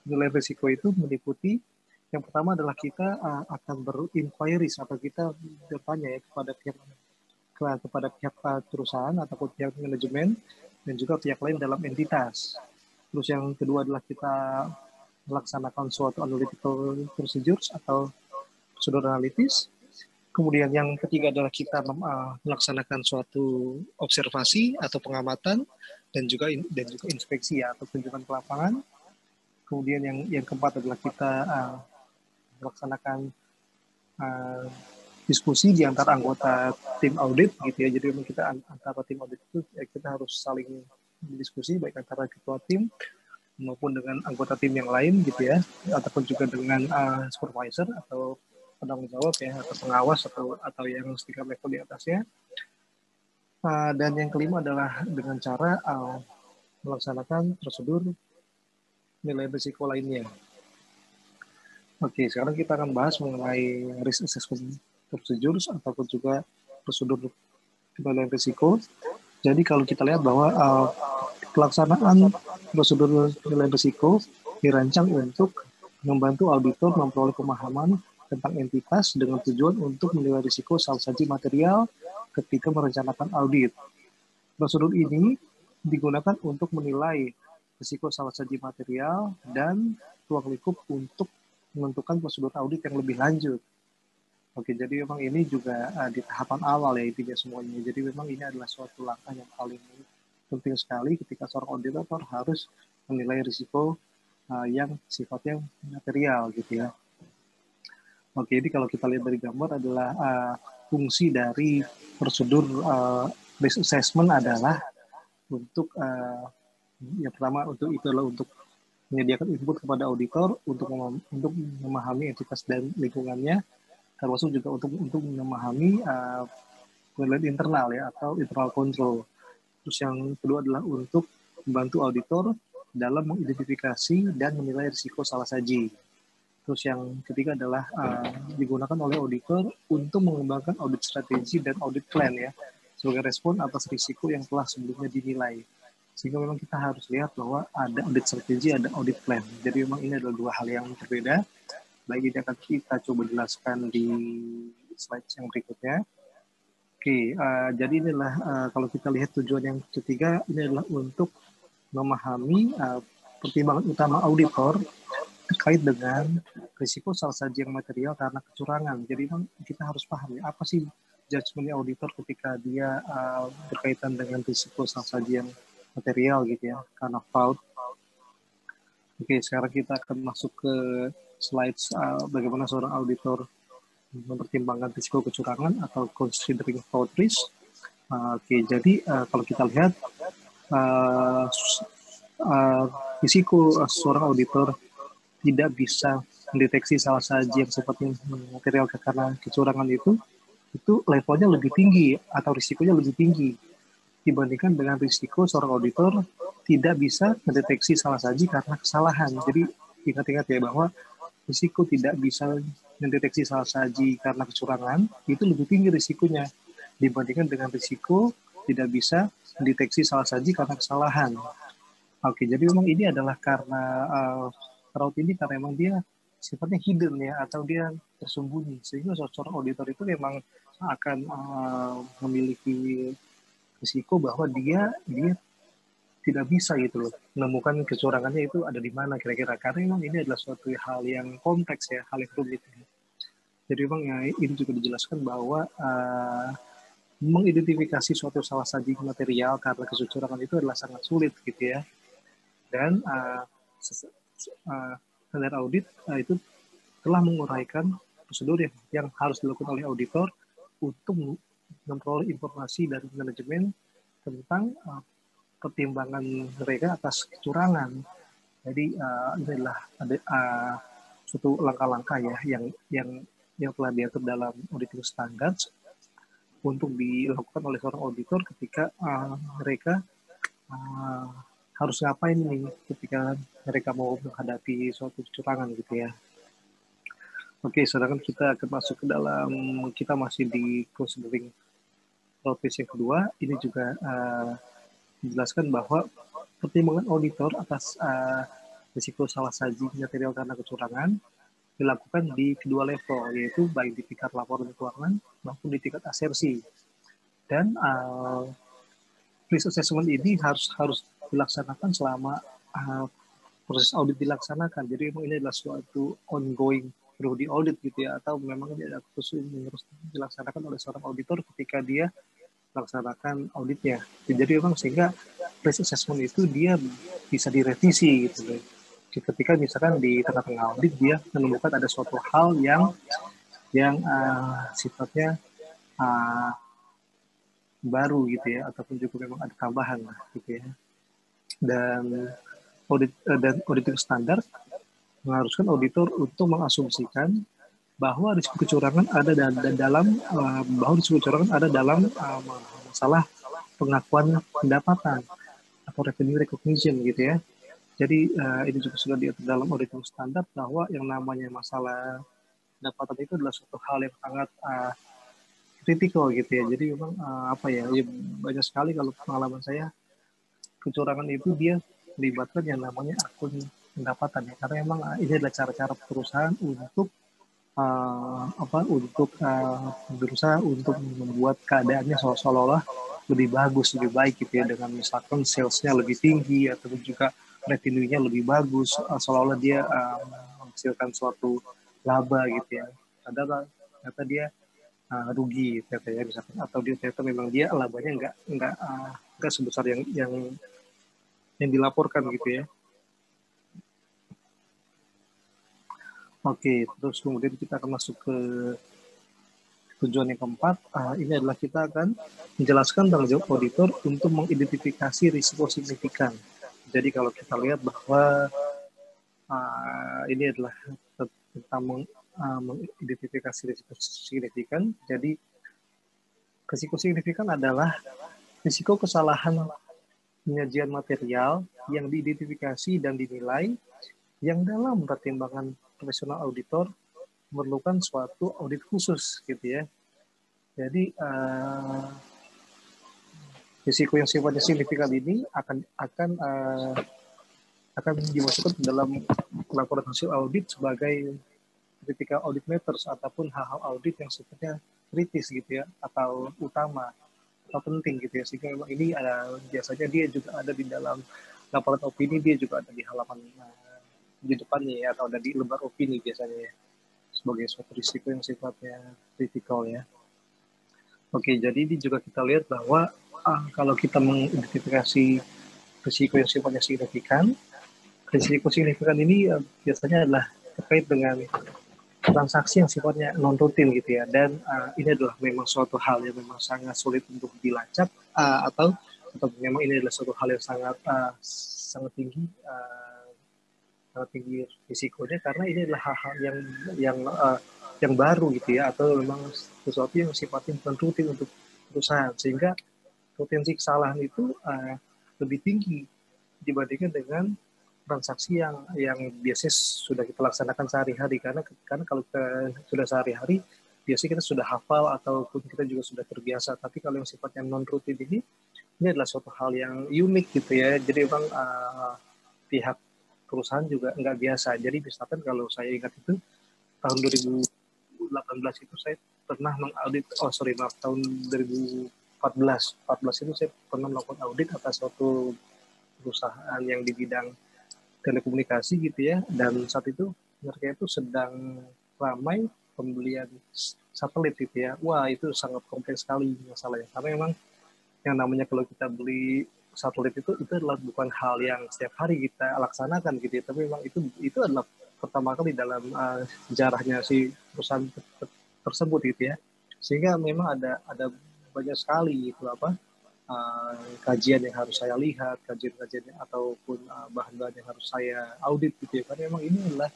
penilaian risiko itu meliputi, yang pertama adalah kita akan berinquiries atau kita bertanya ya kepada pihak perusahaan ataupun pihak manajemen dan juga pihak lain dalam entitas. Terus yang kedua adalah kita melaksanakan suatu analytical procedures atau prosedur analitis. Kemudian yang ketiga adalah kita melaksanakan suatu observasi atau pengamatan dan juga inspeksi ya, atau kunjungan ke lapangan. Kemudian yang keempat adalah kita melaksanakan diskusi di antara anggota tim audit gitu ya. Jadi memang kita antara tim audit itu kita harus saling berdiskusi baik antara ketua tim maupun dengan anggota tim yang lain gitu ya, ataupun juga dengan supervisor atau penanggung jawab ya, atau pengawas atau yang setingkat level di atasnya. Dan yang kelima adalah dengan cara melaksanakan prosedur nilai risiko lainnya. Oke, sekarang kita akan bahas mengenai risk assessment procedures ataupun juga prosedur penilaian risiko. Jadi kalau kita lihat bahwa pelaksanaan prosedur penilaian risiko dirancang untuk membantu auditor memperoleh pemahaman tentang entitas dengan tujuan untuk menilai risiko salah saji material ketika merencanakan audit. Prosedur ini digunakan untuk menilai risiko salah saji material dan ruang lingkup untuk menentukan prosedur audit yang lebih lanjut. Oke, jadi memang ini juga di tahapan awal ya intinya semuanya. Jadi memang ini adalah suatu langkah yang paling penting sekali ketika seorang auditor harus menilai risiko yang sifatnya material gitu ya. Oke, jadi kalau kita lihat dari gambar adalah fungsi dari prosedur risk assessment adalah untuk yang pertama untuk menyediakan input kepada auditor untuk memahami entitas dan lingkungannya, termasuk juga untuk memahami penilaian internal ya atau internal control. Terus yang kedua adalah untuk membantu auditor dalam mengidentifikasi dan menilai risiko salah saji. Terus yang ketiga adalah digunakan oleh auditor untuk mengembangkan audit strategi dan audit plan ya, sebagai respon atas risiko yang telah sebelumnya dinilai. Sehingga memang kita harus lihat bahwa ada audit strategi, ada audit plan. Jadi memang ini adalah dua hal yang berbeda. Baik, ini akan kita coba jelaskan di slide yang berikutnya. Oke, jadi inilah kalau kita lihat tujuan yang ketiga, ini adalah untuk memahami pertimbangan utama auditor terkait dengan risiko salah saji yang material karena kecurangan. Jadi kita harus paham ya, apa sih judgement auditor ketika dia berkaitan dengan risiko salah saji yang material gitu ya, karena fraud. Oke, sekarang kita akan masuk ke slides bagaimana seorang auditor mempertimbangkan risiko kecurangan atau considering fraud risk. Oke, jadi kalau kita lihat risiko seorang auditor tidak bisa mendeteksi salah saji yang seperti material karena kecurangan itu levelnya lebih tinggi atau risikonya lebih tinggi dibandingkan dengan risiko seorang auditor tidak bisa mendeteksi salah saji karena kesalahan. Jadi ingat-ingat ya bahwa risiko tidak bisa mendeteksi salah saji karena kecurangan itu lebih tinggi risikonya dibandingkan dengan risiko tidak bisa mendeteksi salah saji karena kesalahan. Oke, jadi memang ini adalah karena fraud ini karena memang dia sifatnya hidden ya, atau dia tersembunyi, sehingga seorang auditor itu memang akan memiliki risiko bahwa dia tidak bisa gitu loh menemukan kecurangannya itu ada di mana kira-kira, karena memang ini adalah suatu hal yang kompleks ya, hal yang rumit. Jadi memang ya, ini juga dijelaskan bahwa mengidentifikasi suatu salah saji material karena kecurangan itu adalah sangat sulit gitu ya. Dan standar audit itu telah menguraikan prosedur yang harus dilakukan oleh auditor untuk memperoleh informasi dari manajemen tentang pertimbangan mereka atas kecurangan. Jadi ini adalah suatu langkah-langkah ya yang telah diatur dalam auditing standards untuk dilakukan oleh seorang auditor ketika mereka harus ngapain nih ketika mereka mau menghadapi suatu kecurangan gitu ya. Oke, sedangkan kita akan masuk ke dalam, kita masih di considering fraud risk yang kedua. Ini juga menjelaskan bahwa pertimbangan auditor atas risiko salah saji material karena kecurangan dilakukan di kedua level, yaitu baik di tingkat laporan keuangan maupun di tingkat asersi. Dan risk assessment ini harus dilaksanakan selama proses audit dilaksanakan. Jadi memang ini adalah suatu ongoing perlu di audit gitu ya, atau memang ini adalah terus dilaksanakan oleh seorang auditor ketika dia melaksanakan auditnya. Jadi memang sehingga risk assessment itu dia bisa direvisi gitu. Ketika misalkan di tengah-tengah audit dia menemukan ada suatu hal yang sifatnya baru gitu ya, ataupun juga memang ada tambahan lah gitu ya. Dan auditing standar mengharuskan auditor untuk mengasumsikan bahwa risiko kecurangan ada dalam masalah pengakuan pendapatan atau revenue recognition gitu ya. Jadi ini juga sudah diatur dalam auditing standar bahwa yang namanya masalah pendapatan itu adalah suatu hal yang sangat kritikal gitu ya. Jadi memang banyak sekali kalau pengalaman saya kecurangan itu dia melibatkan yang namanya akun pendapatan ya, karena memang ini adalah cara-cara perusahaan untuk berusaha untuk membuat keadaannya seolah-olah lebih bagus, lebih baik gitu ya, dengan misalkan salesnya lebih tinggi atau juga revenue-nya lebih bagus, seolah-olah dia menghasilkan suatu laba gitu ya. Padahal ternyata dia rugi ternyata ya, misalkan, atau dia ternyata memang dia labanya nggak sebesar yang dilaporkan gitu ya. Oke, terus kemudian kita akan masuk ke tujuan yang keempat. Ini adalah kita akan menjelaskan tanggung jawab auditor untuk mengidentifikasi risiko signifikan. Jadi kalau kita lihat bahwa ini adalah tentang mengidentifikasi risiko signifikan. Jadi risiko signifikan adalah risiko kesalahan penyajian material yang diidentifikasi dan dinilai yang dalam pertimbangan profesional auditor memerlukan suatu audit khusus gitu ya. Jadi risiko yang sifatnya signifikan ini akan dimasukkan dalam laporan hasil audit sebagai critical audit matters ataupun hal-hal audit yang sifatnya kritis gitu ya, atau utama atau penting gitu ya, sehingga memang ini biasanya dia juga ada di dalam laporan opini dia juga ada di halaman di depannya ya, atau ada di lembar opini biasanya ya, sebagai suatu risiko yang sifatnya kritikal ya. Oke, jadi ini juga kita lihat bahwa kalau kita mengidentifikasi risiko yang sifatnya signifikan, risiko signifikan ini biasanya adalah terkait dengan transaksi yang sifatnya non rutin gitu ya, dan ini adalah memang suatu hal yang memang sangat sulit untuk dilacak atau memang ini adalah suatu hal yang sangat tinggi risikonya, karena ini adalah hal-hal yang baru gitu ya, atau memang sesuatu yang sifatnya bukan rutin untuk perusahaan, sehingga potensi kesalahan itu lebih tinggi dibandingkan dengan transaksi yang biasanya sudah kita laksanakan sehari-hari, karena kalau kita sudah sehari-hari biasanya kita sudah hafal ataupun kita juga sudah terbiasa. Tapi kalau yang sifatnya non rutin ini adalah suatu hal yang unik gitu ya, jadi memang pihak perusahaan juga nggak biasa. Jadi misalkan kalau saya ingat itu tahun 2018 itu saya pernah mengaudit, tahun 2014 itu saya pernah melakukan audit atas suatu perusahaan yang di bidang telekomunikasi gitu ya, dan saat itu mereka itu sedang ramai pembelian satelit gitu ya. Wah, itu sangat kompleks sekali masalahnya, karena memang yang namanya kalau kita beli satelit itu adalah bukan hal yang setiap hari kita laksanakan gitu ya, tapi memang itu adalah pertama kali dalam sejarahnya si perusahaan tersebut gitu ya, sehingga memang ada banyak sekali itu kajian yang harus saya lihat, kajian ataupun bahan-bahan yang harus saya audit gitu ya, karena memang ini adalah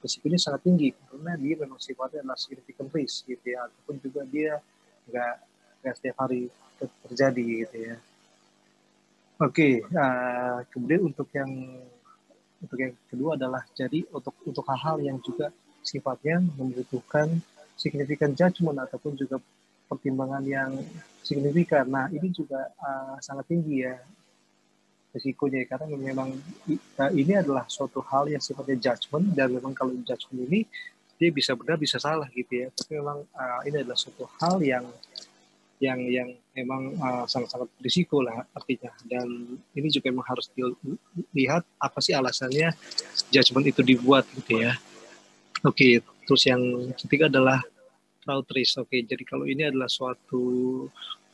risikonya sangat tinggi, karena dia memang sifatnya adalah significant risk gitu ya, ataupun juga dia nggak setiap hari terjadi gitu ya. Oke, kemudian untuk yang kedua adalah jadi untuk hal-hal yang juga sifatnya membutuhkan signifikan judgment ataupun juga pertimbangan yang signifikan. Nah, ini juga sangat tinggi ya risikonya, karena memang ini adalah suatu hal yang sifatnya judgment, dan memang kalau judgment ini dia bisa benar bisa salah gitu ya. Tapi memang ini adalah suatu hal yang memang sangat-sangat berisiko lah artinya, dan ini juga memang harus dilihat apa sih alasannya judgment itu dibuat gitu ya. Oke, terus yang ketiga adalah fraud risk. Oke, jadi kalau ini adalah suatu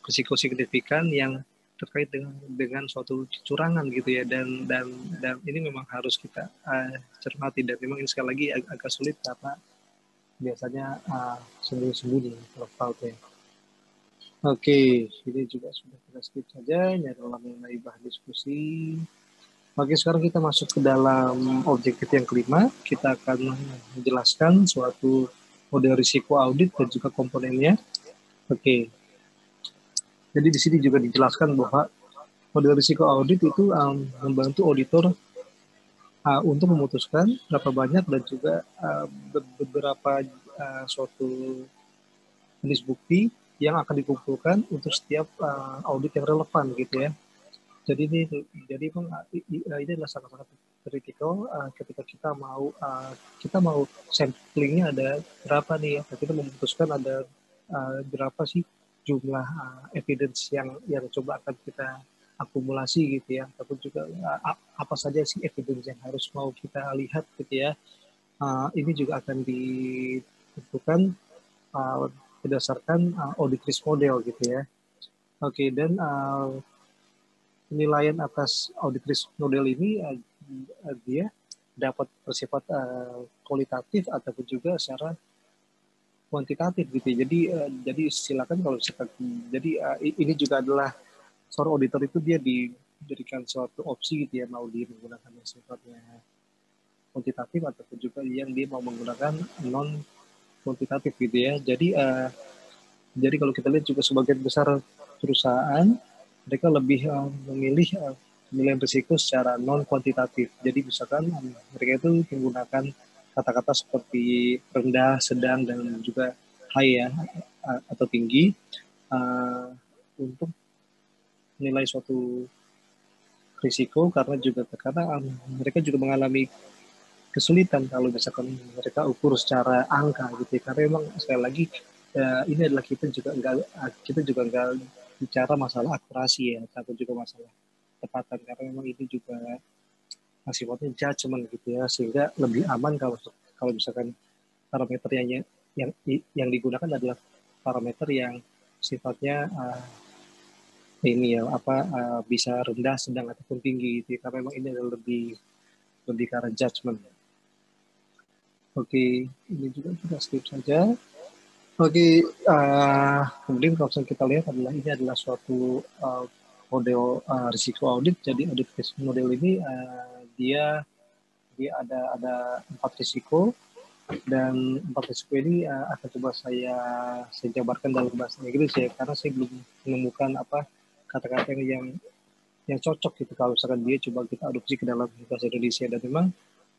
risiko signifikan yang terkait dengan suatu kecurangan gitu ya, dan ini memang harus kita cermati, dan memang ini sekali lagi agak sulit karena biasanya sembunyi-sembunyi kalau fraudnya. Oke, ini juga sudah kita skip saja, adalah mengenai bahan diskusi. Oke, sekarang kita masuk ke dalam objektif yang kelima. Kita akan menjelaskan suatu model risiko audit dan juga komponennya. Oke, jadi di sini juga dijelaskan bahwa model risiko audit itu membantu auditor untuk memutuskan berapa banyak dan juga beberapa suatu jenis bukti yang akan dikumpulkan untuk setiap audit yang relevan gitu ya. Jadi ini adalah sangat-sangat kritikal ketika kita mau samplingnya ada berapa nih ya, kita memutuskan ada berapa sih jumlah evidence yang coba akan kita akumulasi gitu ya, ataupun juga apa saja sih evidence yang harus mau kita lihat gitu ya. Ini juga akan ditentukan berdasarkan audit risk model gitu ya. Oke, dan penilaian atas audit risk model ini dia dapat bersifat kualitatif ataupun juga secara kuantitatif gitu. Jadi silakan kalau misalkan ini juga adalah seorang auditor itu dia diberikan suatu opsi gitu ya, mau dia menggunakan yang sifatnya kuantitatif ataupun juga yang dia mau menggunakan non kuantitatif gitu ya. Jadi kalau kita lihat juga sebagian besar perusahaan mereka lebih memilih penilaian risiko secara non kuantitatif. Jadi misalkan mereka itu menggunakan kata-kata seperti rendah, sedang, dan juga high ya, atau tinggi untuk menilai suatu risiko, karena mereka juga mengalami kesulitan kalau misalkan mereka ukur secara angka gitu ya. Karena memang sekali lagi ini adalah kita juga nggak bicara masalah akurasi ya, tapi juga masalah ketepatan, karena memang ini juga sifatnya judgement gitu ya, sehingga lebih aman kalau misalkan parameternya yang digunakan adalah parameter yang sifatnya ini ya bisa rendah, sedang ataupun tinggi gitu ya, karena memang ini adalah lebih ke arah judgement. Oke, ini juga kita skip saja. Oke, kemudian kalau kita lihat ini adalah suatu model risiko audit. Jadi audit risk model ini dia ada 4 risiko, dan 4 risiko ini akan coba saya jabarkan dalam bahasa Inggris ya, karena saya belum menemukan kata-kata yang cocok gitu kalau misalkan dia coba kita adopsi ke dalam bahasa Indonesia. Dan memang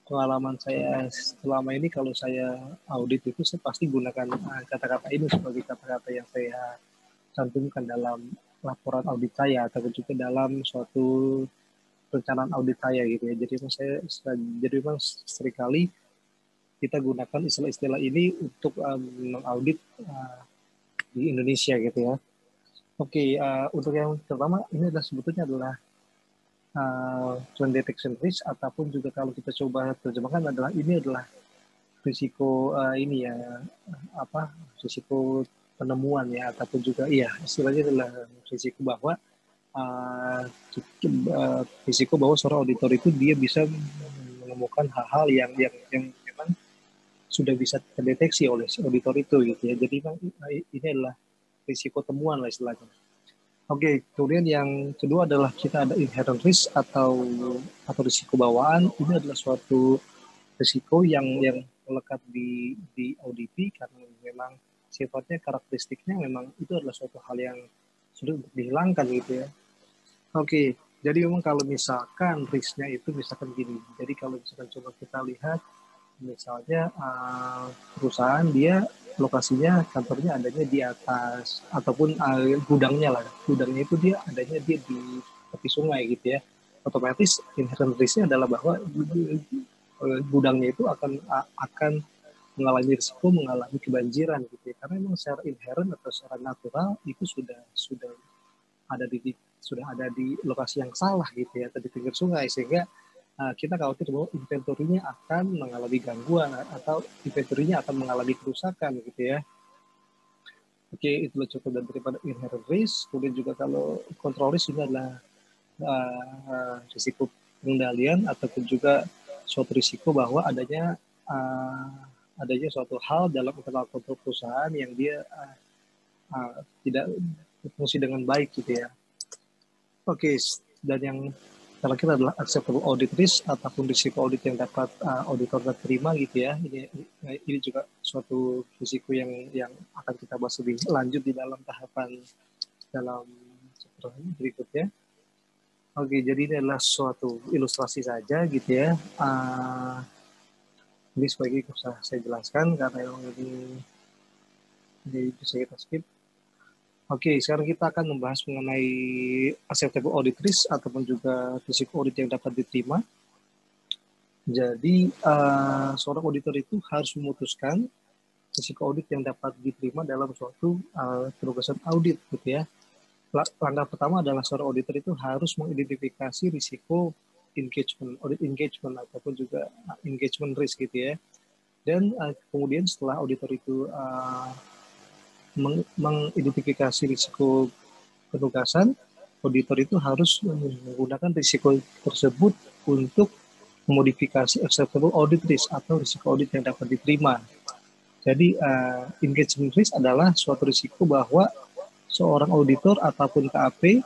pengalaman saya selama ini kalau saya audit itu saya pasti gunakan kata-kata ini sebagai kata-kata yang saya cantumkan dalam laporan audit saya atau juga dalam suatu perencanaan audit saya gitu ya. Jadi memang seringkali kita gunakan istilah-istilah ini untuk mengaudit di Indonesia gitu ya. Oke, untuk yang pertama ini sebetulnya adalah trend detection risk, ataupun juga kalau kita coba terjemahkan ini adalah risiko risiko penemuan ya, ataupun juga istilahnya adalah risiko bahwa risiko bahwa seorang auditor itu dia bisa menemukan hal-hal yang memang sudah bisa terdeteksi oleh auditor itu gitu ya. Jadi ini adalah risiko temuan lah istilahnya. Oke, kemudian yang kedua adalah kita ada inherent risk atau risiko bawaan. Ini adalah suatu risiko yang melekat di audit, karena memang sifatnya, karakteristiknya memang itu adalah suatu hal yang sudah dihilangkan gitu ya. Oke, jadi memang kalau misalkan risknya itu misalkan gini. Jadi kalau misalkan coba kita lihat, misalnya perusahaan dia lokasinya, kantornya adanya di atas, ataupun gudangnya itu dia adanya di tepi sungai gitu ya. Otomatis inherent risk-nya adalah bahwa gudangnya itu akan mengalami risiko mengalami kebanjiran gitu ya. Karena memang secara inherent atau secara natural itu sudah ada di lokasi yang salah gitu ya, atau di pinggir sungai, sehingga kita khawatir bahwa inventorinya akan mengalami gangguan atau inventorinya akan mengalami kerusakan gitu ya. Oke, itulah cukup daripada inherent risk. Kemudian juga kalau control risk ini adalah risiko pengendalian, ataupun juga suatu risiko bahwa adanya suatu hal dalam internal kontrol perusahaan yang dia tidak berfungsi dengan baik gitu ya. Oke, dan yang terakhir adalah acceptable audit risk, ataupun risiko audit yang dapat auditor terima gitu ya. Ini juga suatu risiko yang akan kita bahas lebih lanjut di dalam tahapan dalam chapter berikutnya. Oke, jadi ini adalah suatu ilustrasi saja gitu ya. Ini sebagai usah saya jelaskan karena ini bisa kita skip. Oke, sekarang kita akan membahas mengenai acceptable audit risk ataupun juga risiko audit yang dapat diterima. Jadi, seorang auditor itu harus memutuskan risiko audit yang dapat diterima dalam suatu penugasan audit, gitu ya. Langkah pertama adalah seorang auditor itu harus mengidentifikasi risiko audit engagement ataupun juga engagement risk, gitu ya. Dan kemudian setelah auditor itu mengidentifikasi risiko penugasan, auditor itu harus menggunakan risiko tersebut untuk memodifikasi acceptable audit risk atau risiko audit yang dapat diterima. Jadi engagement risk adalah suatu risiko bahwa seorang auditor ataupun KAP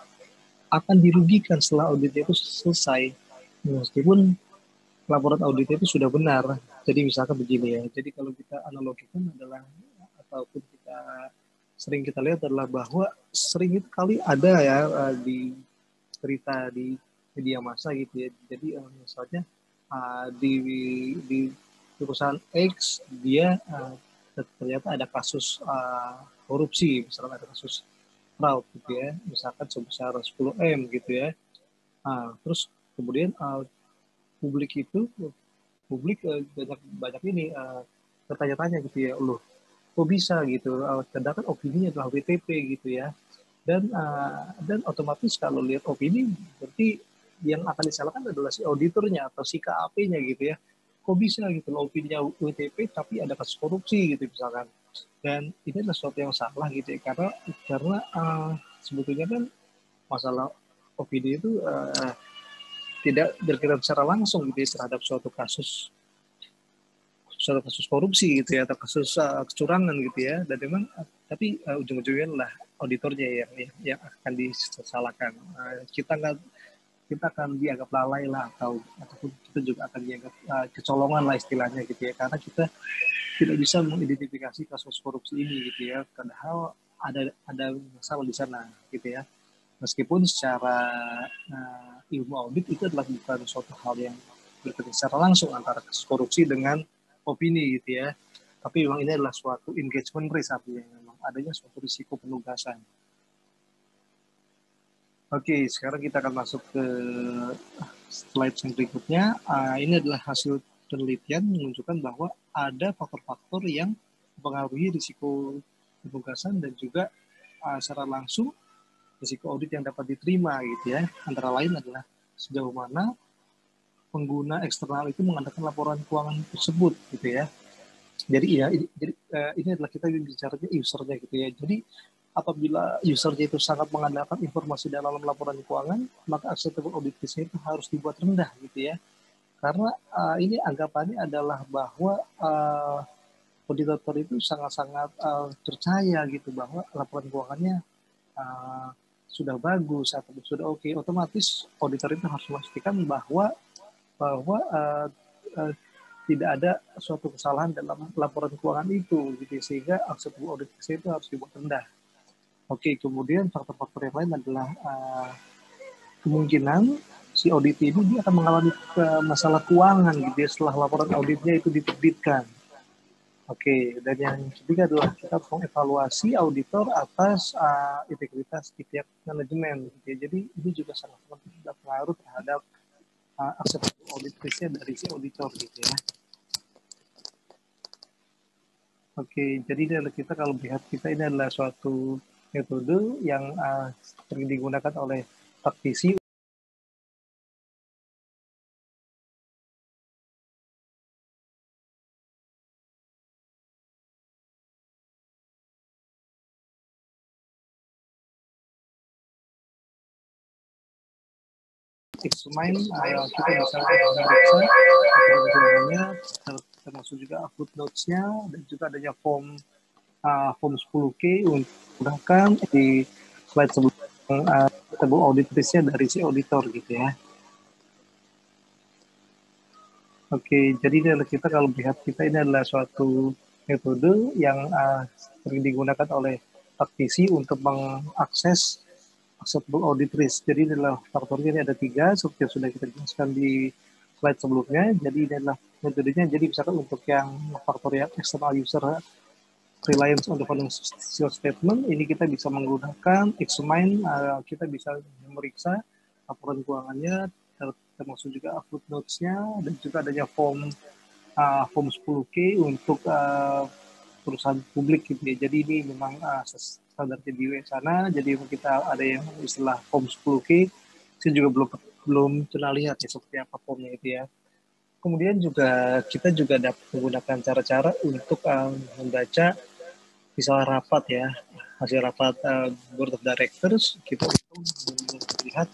akan dirugikan setelah auditnya itu selesai, meskipun laporan auditnya itu sudah benar. Jadi misalkan begini ya, jadi kalau kita analogikan adalah, ataupun sering kita lihat adalah bahwa sering itu kali ada ya di berita di media massa gitu ya. Jadi misalnya di perusahaan X dia ternyata ada kasus korupsi, misalkan ada kasus fraud gitu ya, misalkan sebesar 10M gitu ya. Terus kemudian publik banyak ini bertanya-tanya gitu ya, loh kok bisa gitu, sedangkan opininya adalah WTP gitu ya. Dan otomatis kalau lihat opini, berarti yang akan disalahkan adalah si auditornya atau si KAP-nya gitu ya. Kok bisa gitu loh opininya WTP tapi ada kasus korupsi gitu misalkan. Dan ini adalah sesuatu yang salah gitu ya, karena sebetulnya kan masalah opini itu tidak berkaitan secara langsung gitu ya, terhadap suatu kasus korupsi gitu ya, atau kasus kecurangan gitu ya. Dan memang tapi ujung-ujungnya lah auditornya yang akan disalahkan. Kita akan dianggap lalai lah, ataupun kita juga akan dianggap kecolongan lah istilahnya gitu ya, karena kita tidak bisa mengidentifikasi kasus korupsi ini gitu ya, padahal ada masalah di sana gitu ya. Meskipun secara ilmu audit itu adalah bukan suatu hal yang berkaitan secara langsung antara kasus korupsi dengan opini gitu ya, tapi memang ini adalah suatu engagement risk, artinya memang adanya suatu risiko penugasan. Oke, sekarang kita akan masuk ke slide yang berikutnya. Ini adalah hasil penelitian menunjukkan bahwa ada faktor-faktor yang mempengaruhi risiko penugasan dan juga secara langsung risiko audit yang dapat diterima gitu ya. Antara lain adalah sejauh mana pengguna eksternal itu mengadakan laporan keuangan tersebut gitu ya. Jadi ini adalah kita bicaranya usernya gitu ya. Jadi apabila usernya itu sangat mengandalkan informasi dalam laporan keuangan, maka acceptable audit risk-nya itu harus dibuat rendah gitu ya. Karena ini anggapannya adalah bahwa auditor itu sangat-sangat percaya gitu bahwa laporan keuangannya sudah bagus atau sudah oke. Otomatis auditor itu harus memastikan bahwa tidak ada suatu kesalahan dalam laporan keuangan itu gitu, sehingga acceptable audit risk itu harus dibuat rendah. Oke, kemudian faktor-faktor yang lain adalah kemungkinan si audit ini dia akan mengalami masalah keuangan gitu ya setelah laporan auditnya itu diterbitkan. Oke, dan yang ketiga adalah kita mengevaluasi auditor atas integritas pihak manajemen gitu ya. Jadi ini juga sangat berpengaruh terhadap acceptable audit risk-nya dari si auditor gitu ya. Oke, jadi ini adalah kita kalau melihat ini adalah suatu metode yang sering digunakan oleh praktisi examine. Kita bisa memeriksa termasuk juga footnotes-nya dan juga adanya form 10K untuk menggunakan di slide sebelumnya audit risk-nya dari si auditor gitu ya. Oke, jadi ini adalah kita kalau melihat ini adalah suatu metode yang sering digunakan oleh praktisi untuk mengakses acceptable audit risk. Jadi ini adalah faktornya, ini ada 3 seperti yang sudah kita jelaskan di slide sebelumnya. Jadi ini adalah metodenya. Jadi misalkan untuk yang faktor yang external user reliance on the financial statement, ini kita bisa menggunakan examine, kita bisa memeriksa laporan keuangannya, termasuk juga footnotes-nya, dan juga adanya form 10K untuk perusahaan publik gitu ya. Jadi ini memang standarnya di US sana, jadi kita ada yang istilah form 10K, saya juga belum pernah lihat ya seperti apa formnya itu ya. Kemudian juga kita juga dapat menggunakan cara-cara untuk membaca misalnya rapat ya, hasil rapat board of directors, kita melihat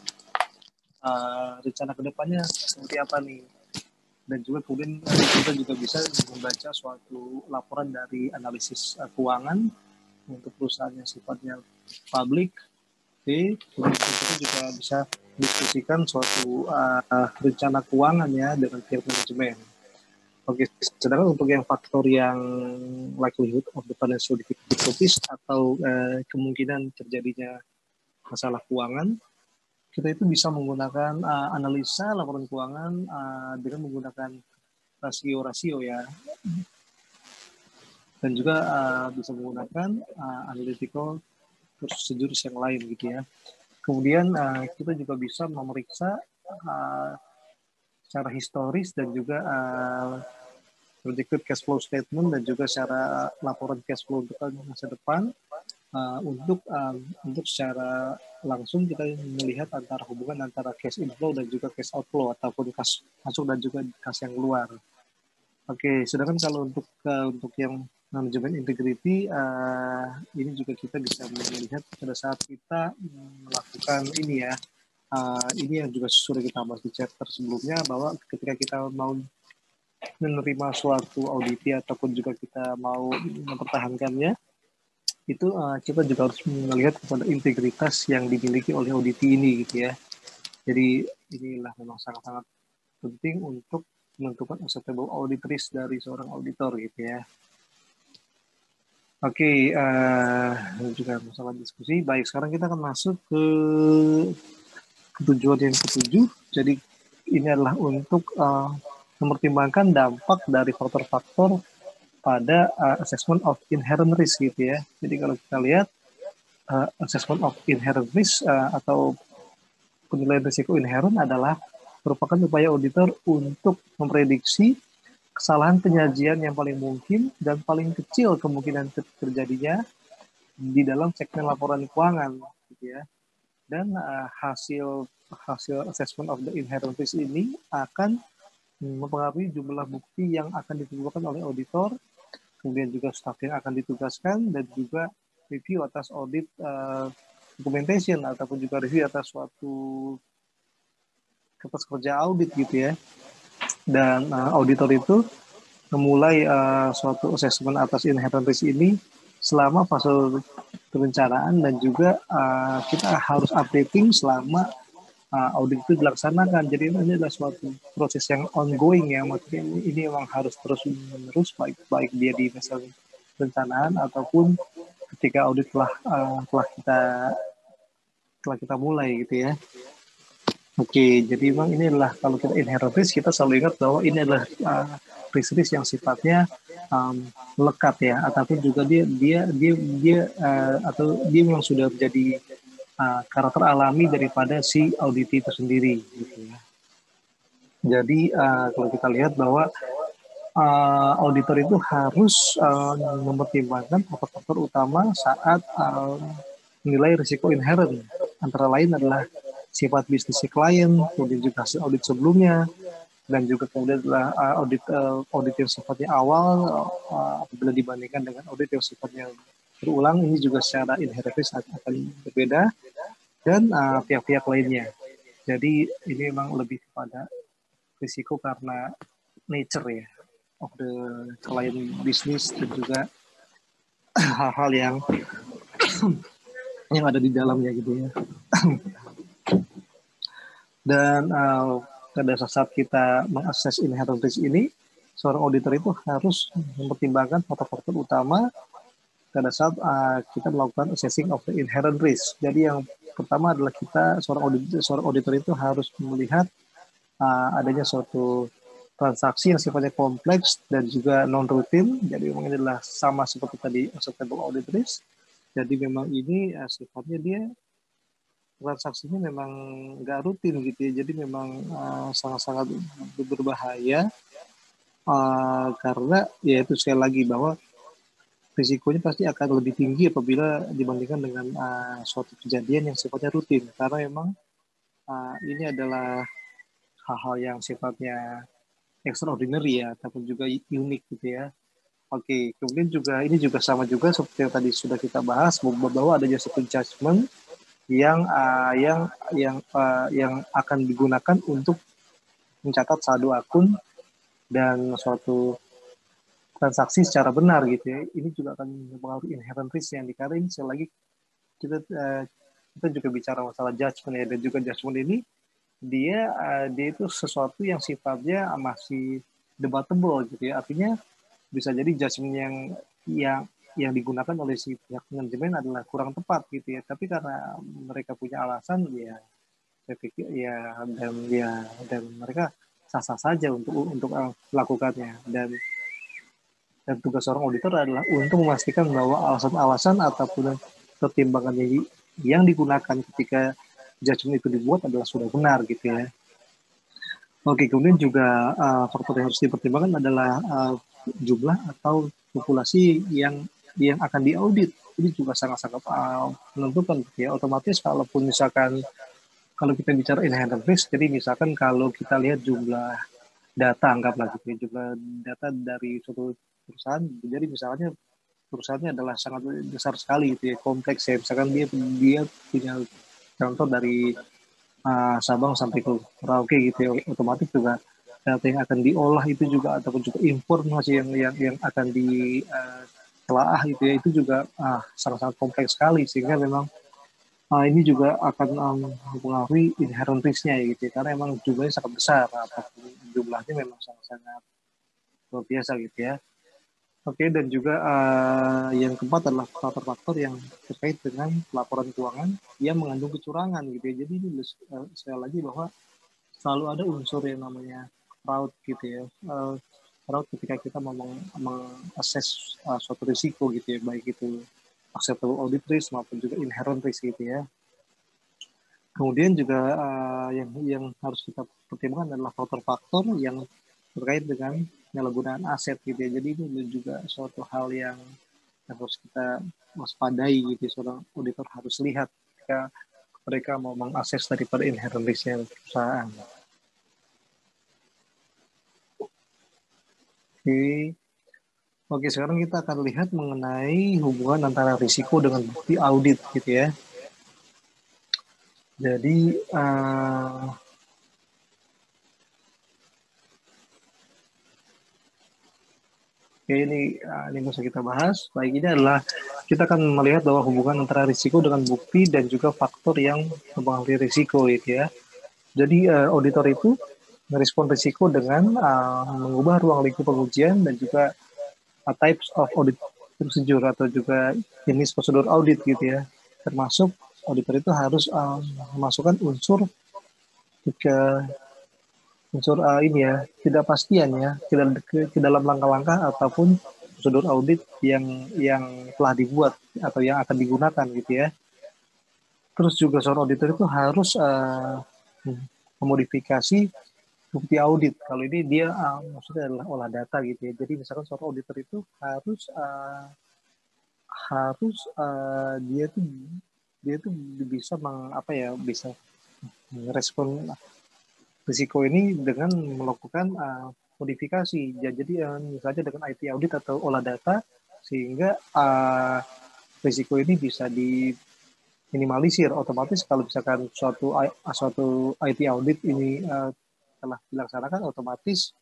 rencana kedepannya seperti apa nih. Dan juga kemudian kita juga bisa membaca suatu laporan dari analisis keuangan untuk perusahaan yang sifatnya publik. Kemudian kita juga bisa diskusikan suatu rencana keuangan ya dengan pihak manajemen. Oke, sedangkan untuk yang faktor yang likelihood of the financial difficulties atau kemungkinan terjadinya masalah keuangan, kita itu bisa menggunakan analisa laporan keuangan dengan menggunakan rasio-rasio ya, dan juga bisa menggunakan analytical procedures yang lain gitu ya. Kemudian kita juga bisa memeriksa secara historis dan juga projected cash flow statement dan juga secara laporan cash flow untuk masa depan. untuk secara langsung kita melihat antara hubungan antara cash inflow dan juga cash outflow ataupun kas masuk dan juga kas yang keluar. Oke, sedangkan kalau untuk yang manajemen integrity ini juga kita bisa melihat pada saat kita melakukan ini ya. Ini yang juga sudah kita bahas di chapter sebelumnya, bahwa ketika kita mau menerima suatu auditi ataupun juga kita mau mempertahankannya, itu kita juga harus melihat kepada integritas yang dimiliki oleh auditi ini gitu ya. Jadi inilah memang sangat-sangat penting untuk menentukan acceptable audit risk dari seorang auditor gitu ya. Oke, juga masalah diskusi. Baik, sekarang kita akan masuk ke tujuan yang ketujuh. Jadi ini adalah untuk mempertimbangkan dampak dari faktor-faktor pada assessment of inherent risk gitu ya. Jadi kalau kita lihat assessment of inherent risk atau penilaian risiko inherent adalah merupakan upaya auditor untuk memprediksi kesalahan penyajian yang paling mungkin dan paling kecil kemungkinan terjadinya di dalam segmen laporan keuangan gitu ya. Dan hasil assessment of the inherent risk ini akan mempengaruhi jumlah bukti yang akan dikumpulkan oleh auditor, kemudian juga staf yang akan ditugaskan, dan juga review atas audit documentation ataupun juga review atas suatu kertas kerja audit gitu ya. Dan auditor itu memulai suatu assessment atas inherent risk ini selama fase perencanaan, dan juga kita harus updating selama audit itu dilaksanakan. Jadi ini adalah suatu proses yang ongoing ya, maksudnya ini memang harus terus menerus, baik dia di fase perencanaan ataupun ketika audit telah kita mulai gitu ya. Oke, jadi memang ini adalah kalau kita inherent risk, kita selalu ingat bahwa ini adalah risk yang sifatnya lekat ya, ataupun juga dia memang sudah menjadi karakter alami daripada si audit itu sendiri gitu ya. Jadi kalau kita lihat bahwa auditor itu harus mempertimbangkan faktor-faktor utama saat menilai risiko inherent, antara lain adalah sifat bisnisnya klien, kemudian juga hasil audit sebelumnya, dan juga kemudian adalah audit yang sifatnya awal apabila dibandingkan dengan audit yang sifatnya berulang. Ini juga secara inherent risk akan berbeda, dan pihak-pihak lainnya. Jadi ini memang lebih kepada risiko karena nature ya of the client business, dan juga hal-hal yang ada di dalamnya gitu ya. Dan pada saat kita mengakses inherent risk ini, seorang auditor itu harus mempertimbangkan faktor-faktor utama pada saat kita melakukan assessing of the inherent risk. Jadi yang pertama adalah seorang auditor itu harus melihat adanya suatu transaksi yang sifatnya kompleks dan juga non-rutin. Jadi memang ini adalah sama seperti tadi acceptable audit risk. Jadi memang ini sifatnya dia transaksinya memang nggak rutin gitu ya. Jadi memang sangat-sangat berbahaya karena ya itu sekali lagi bahwa risikonya pasti akan lebih tinggi apabila dibandingkan dengan suatu kejadian yang sifatnya rutin, karena memang ini adalah hal-hal yang sifatnya extraordinary ya, ataupun juga unik gitu ya. Oke, kemudian juga ini juga sama juga seperti yang tadi sudah kita bahas, bahwa adanya satu judgment yang akan digunakan untuk mencatat saldo akun dan suatu transaksi secara benar gitu ya. Ini juga akan mempengaruhi inherent risk yang dikarenakan. Sekali lagi kita juga bicara masalah judgment ya, dan juga judgment ini dia itu sesuatu yang sifatnya masih debatable gitu ya. Artinya bisa jadi judgment yang digunakan oleh si pihak manajemen adalah kurang tepat gitu ya. Tapi karena mereka punya alasan ya, saya pikir ya, dan mereka sah-sah saja untuk melakukannya. Dan tugas seorang auditor adalah untuk memastikan bahwa alasan-alasan ataupun pertimbangan yang digunakan ketika judgment itu dibuat adalah sudah benar gitu ya. Oke, kemudian juga faktor yang harus dipertimbangkan adalah jumlah atau populasi yang akan diaudit ini juga sangat-sangat menentukan gitu ya. Otomatis kalaupun misalkan kalau kita bicara inherent risk, jadi misalkan kalau kita lihat jumlah data, anggaplah gitu ya, jumlah data dari suatu perusahaan, jadi misalnya perusahaannya adalah sangat besar sekali gitu ya, kompleks ya, misalkan dia punya contoh dari Sabang sampai ke Merauke gitu ya, otomatis juga data yang akan diolah itu juga ataupun juga informasi yang akan ditelaah gitu ya, itu juga sangat-sangat kompleks sekali, sehingga memang ini juga akan mempengaruhi inherent risk-nya ya, gitu ya, karena memang jumlahnya sangat besar, ataupun jumlahnya memang sangat-sangat luar biasa gitu ya. Oke, dan juga yang keempat adalah faktor-faktor yang terkait dengan laporan keuangan yang mengandung kecurangan gitu ya. Jadi ini sekali lagi bahwa selalu ada unsur yang namanya fraud gitu ya. Fraud ketika kita mau mengakses suatu risiko gitu ya, baik itu acceptable audit risk maupun juga inherent risk gitu ya. Kemudian juga yang harus kita pertimbangkan adalah faktor-faktor yang terkait dengan penyalahgunaan aset gitu ya. Jadi ini juga suatu hal yang harus kita waspadai gitu. Seorang auditor harus lihat ketika mereka mau mengakses daripada inherent risk-nya perusahaan. Oke, sekarang kita akan lihat mengenai hubungan antara risiko dengan bukti audit gitu ya. Jadi oke, ini bisa kita bahas. Baik, ini adalah kita akan melihat bahwa hubungan antara risiko dengan bukti dan juga faktor yang mempengaruhi risiko gitu ya. Jadi auditor itu merespon risiko dengan mengubah ruang lingkup pengujian dan juga types of audit procedure atau juga jenis prosedur audit gitu ya. Termasuk auditor itu harus memasukkan unsur ini ya, tidak pastian ya, ke dalam langkah-langkah ataupun prosedur audit yang telah dibuat atau yang akan digunakan gitu ya. Terus juga seorang auditor itu harus memodifikasi bukti audit. Kalau ini dia maksudnya adalah olah data gitu ya. Jadi misalkan seorang auditor itu harus dia tuh bisa bisa merespon risiko ini dengan melakukan modifikasi. Jadi misalnya dengan IT audit atau olah data, sehingga risiko ini bisa diminimalisir. Otomatis kalau misalkan suatu IT audit ini telah dilaksanakan, otomatis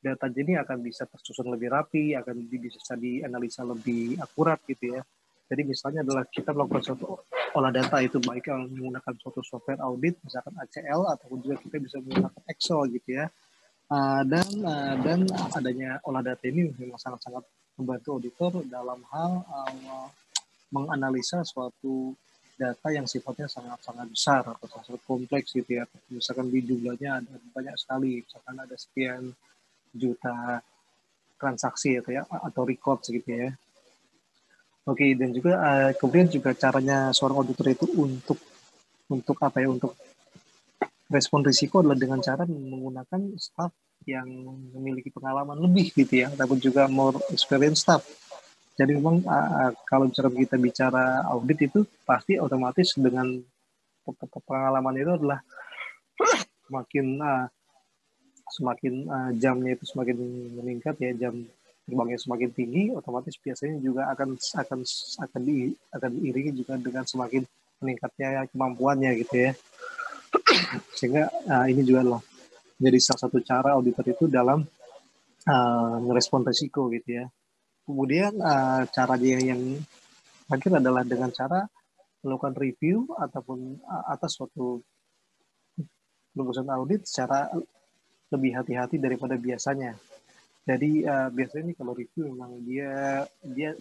data ini akan bisa tersusun lebih rapi, akan bisa dianalisa lebih akurat gitu ya. Jadi misalnya adalah kita melakukan suatu olah data itu baik menggunakan suatu software audit, misalkan ACL, ataupun juga kita bisa menggunakan Excel gitu ya. Dan adanya olah data ini memang sangat-sangat membantu auditor dalam hal menganalisa suatu data yang sifatnya sangat-sangat besar atau sangat kompleks gitu ya. Misalkan di jumlahnya ada banyak sekali, misalkan ada sekian juta transaksi atau records gitu ya. Oke, dan juga kemudian juga caranya seorang auditor itu untuk respon risiko adalah dengan cara menggunakan staff yang memiliki pengalaman lebih gitu ya, ataupun juga more experienced staff. Jadi memang kalau kita bicara audit itu pasti otomatis dengan pengalaman itu adalah semakin jamnya itu semakin meningkat ya, jam terbangnya semakin tinggi, otomatis biasanya juga akan diiringi juga dengan semakin meningkatnya kemampuannya gitu ya. Sehingga ini juga adalah jadi salah satu cara auditor itu dalam merespon risiko gitu ya. Kemudian cara dia yang terakhir adalah dengan cara melakukan review ataupun atas suatu lulusan audit secara lebih hati-hati daripada biasanya. Jadi biasanya nih kalau review memang dia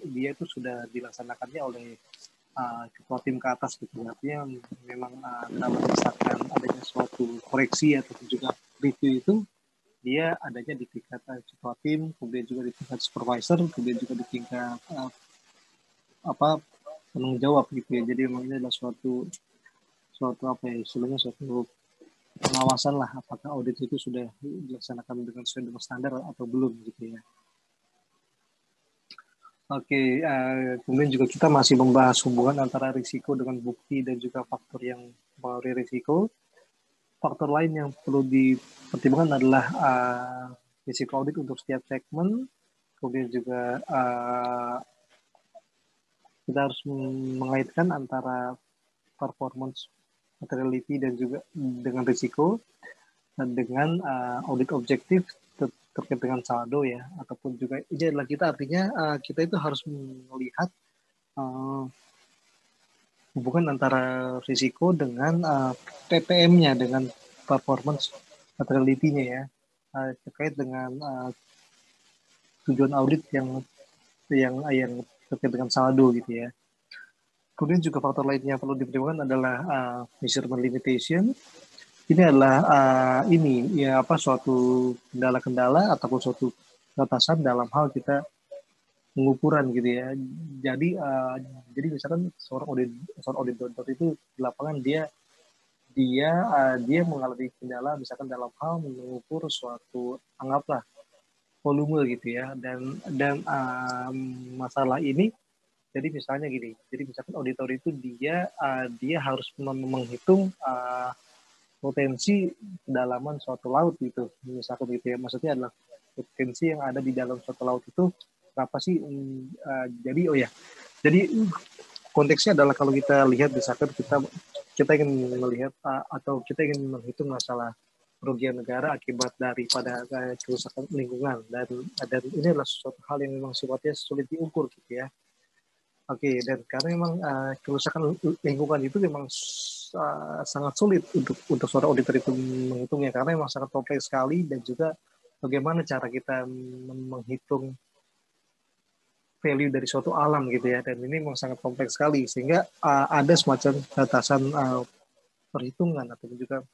itu sudah dilaksanakannya oleh ketua tim ke atas gitu. Artinya memang kalau misalkan adanya suatu koreksi ataupun juga review itu dia adanya di tingkat ketua tim, kemudian juga di tingkat supervisor, kemudian juga di tingkat penanggung jawab gitu ya. Jadi memang ini adalah suatu istilahnya suatu pengawasan lah, apakah audit itu sudah dilaksanakan sesuai dengan standar atau belum gitu ya. Oke, kemudian juga kita masih membahas hubungan antara risiko dengan bukti dan juga faktor yang mempengaruhi risiko. Faktor lain yang perlu dipertimbangkan adalah risiko audit untuk setiap segmen. Kemudian juga kita harus mengaitkan antara performance, materiality, dan juga dengan risiko, dan dengan audit objektif terkait dengan saldo ya, ataupun juga ini adalah kita artinya kita itu harus melihat hubungan antara risiko dengan PPM-nya, dengan performance materiality-nya ya, terkait dengan tujuan audit yang terkait dengan saldo gitu ya. Kemudian juga faktor lainnya yang perlu dipertimbangkan adalah measurement limitation. Ini adalah suatu kendala-kendala ataupun suatu batasan dalam hal kita pengukuran gitu ya. Jadi misalkan seorang auditor itu di lapangan dia mengalami kendala misalkan dalam hal mengukur suatu, anggaplah volume gitu ya, dan masalah ini, jadi misalnya gini, jadi misalkan auditor itu dia harus menghitung potensi kedalaman suatu laut gitu, misalkan gitu ya, maksudnya adalah potensi yang ada di dalam suatu laut itu berapa sih. Jadi konteksnya adalah kalau kita lihat misalkan kita ingin melihat atau kita ingin menghitung masalah kerugian negara akibat daripada kerusakan lingkungan, dan ini adalah suatu hal yang memang sifatnya sulit diukur gitu ya. Oke, dan karena memang kerusakan lingkungan itu memang sangat sulit untuk seorang auditor itu menghitungnya, karena memang sangat kompleks sekali, dan juga bagaimana cara kita menghitung value dari suatu alam gitu ya, dan ini memang sangat kompleks sekali, sehingga ada semacam batasan perhitungan atau juga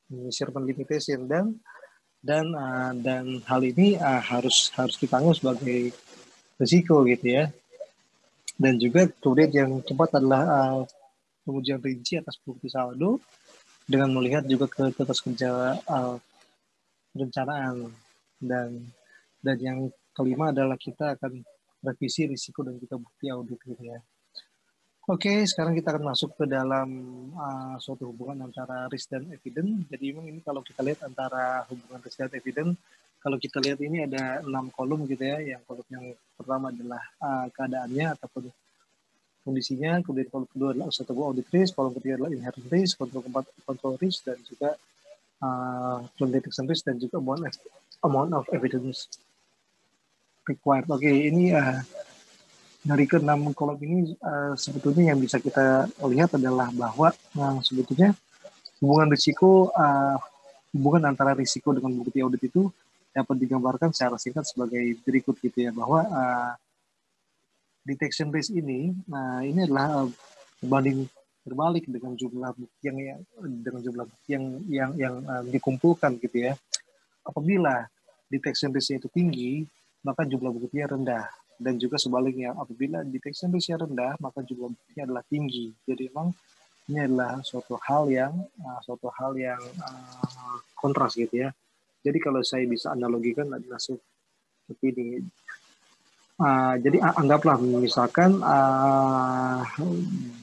measurement limitation, dan hal ini harus ditanggung sebagai risiko gitu ya. Dan juga kemudian yang keempat adalah pengujian rinci atas bukti saldo dengan melihat juga ke atas kerja perencanaan, dan yang kelima adalah kita akan revisi risiko dan juga bukti audit gitu ya. Oke, sekarang kita akan masuk ke dalam suatu hubungan antara risk dan evidence. Jadi memang ini kalau kita lihat antara hubungan risk dan evidence, kalau kita lihat ini ada 6 kolom gitu ya. Yang kolom yang pertama adalah keadaannya ataupun kondisinya, kemudian kolom kedua adalah acceptable audit risk, kolom ketiga adalah inherent risk, kolom keempat control risk, dan juga claim detection risk, dan juga amount of evidence required. Oke, ini dari ke-6 kolom ini sebetulnya yang bisa kita lihat adalah bahwa sebetulnya hubungan antara risiko dengan bukti audit itu dapat digambarkan secara singkat sebagai berikut gitu ya, bahwa detection risk ini adalah berbanding terbalik dengan jumlah bukti yang dikumpulkan gitu ya. Apabila detection risk itu tinggi, maka jumlah buktinya rendah, dan juga sebaliknya, apabila detection risk-nya rendah, maka jumlah buktinya adalah tinggi. Jadi memang ini adalah suatu hal yang kontras gitu ya. Jadi kalau saya bisa analogikan adalah seperti ini. Jadi anggaplah misalkan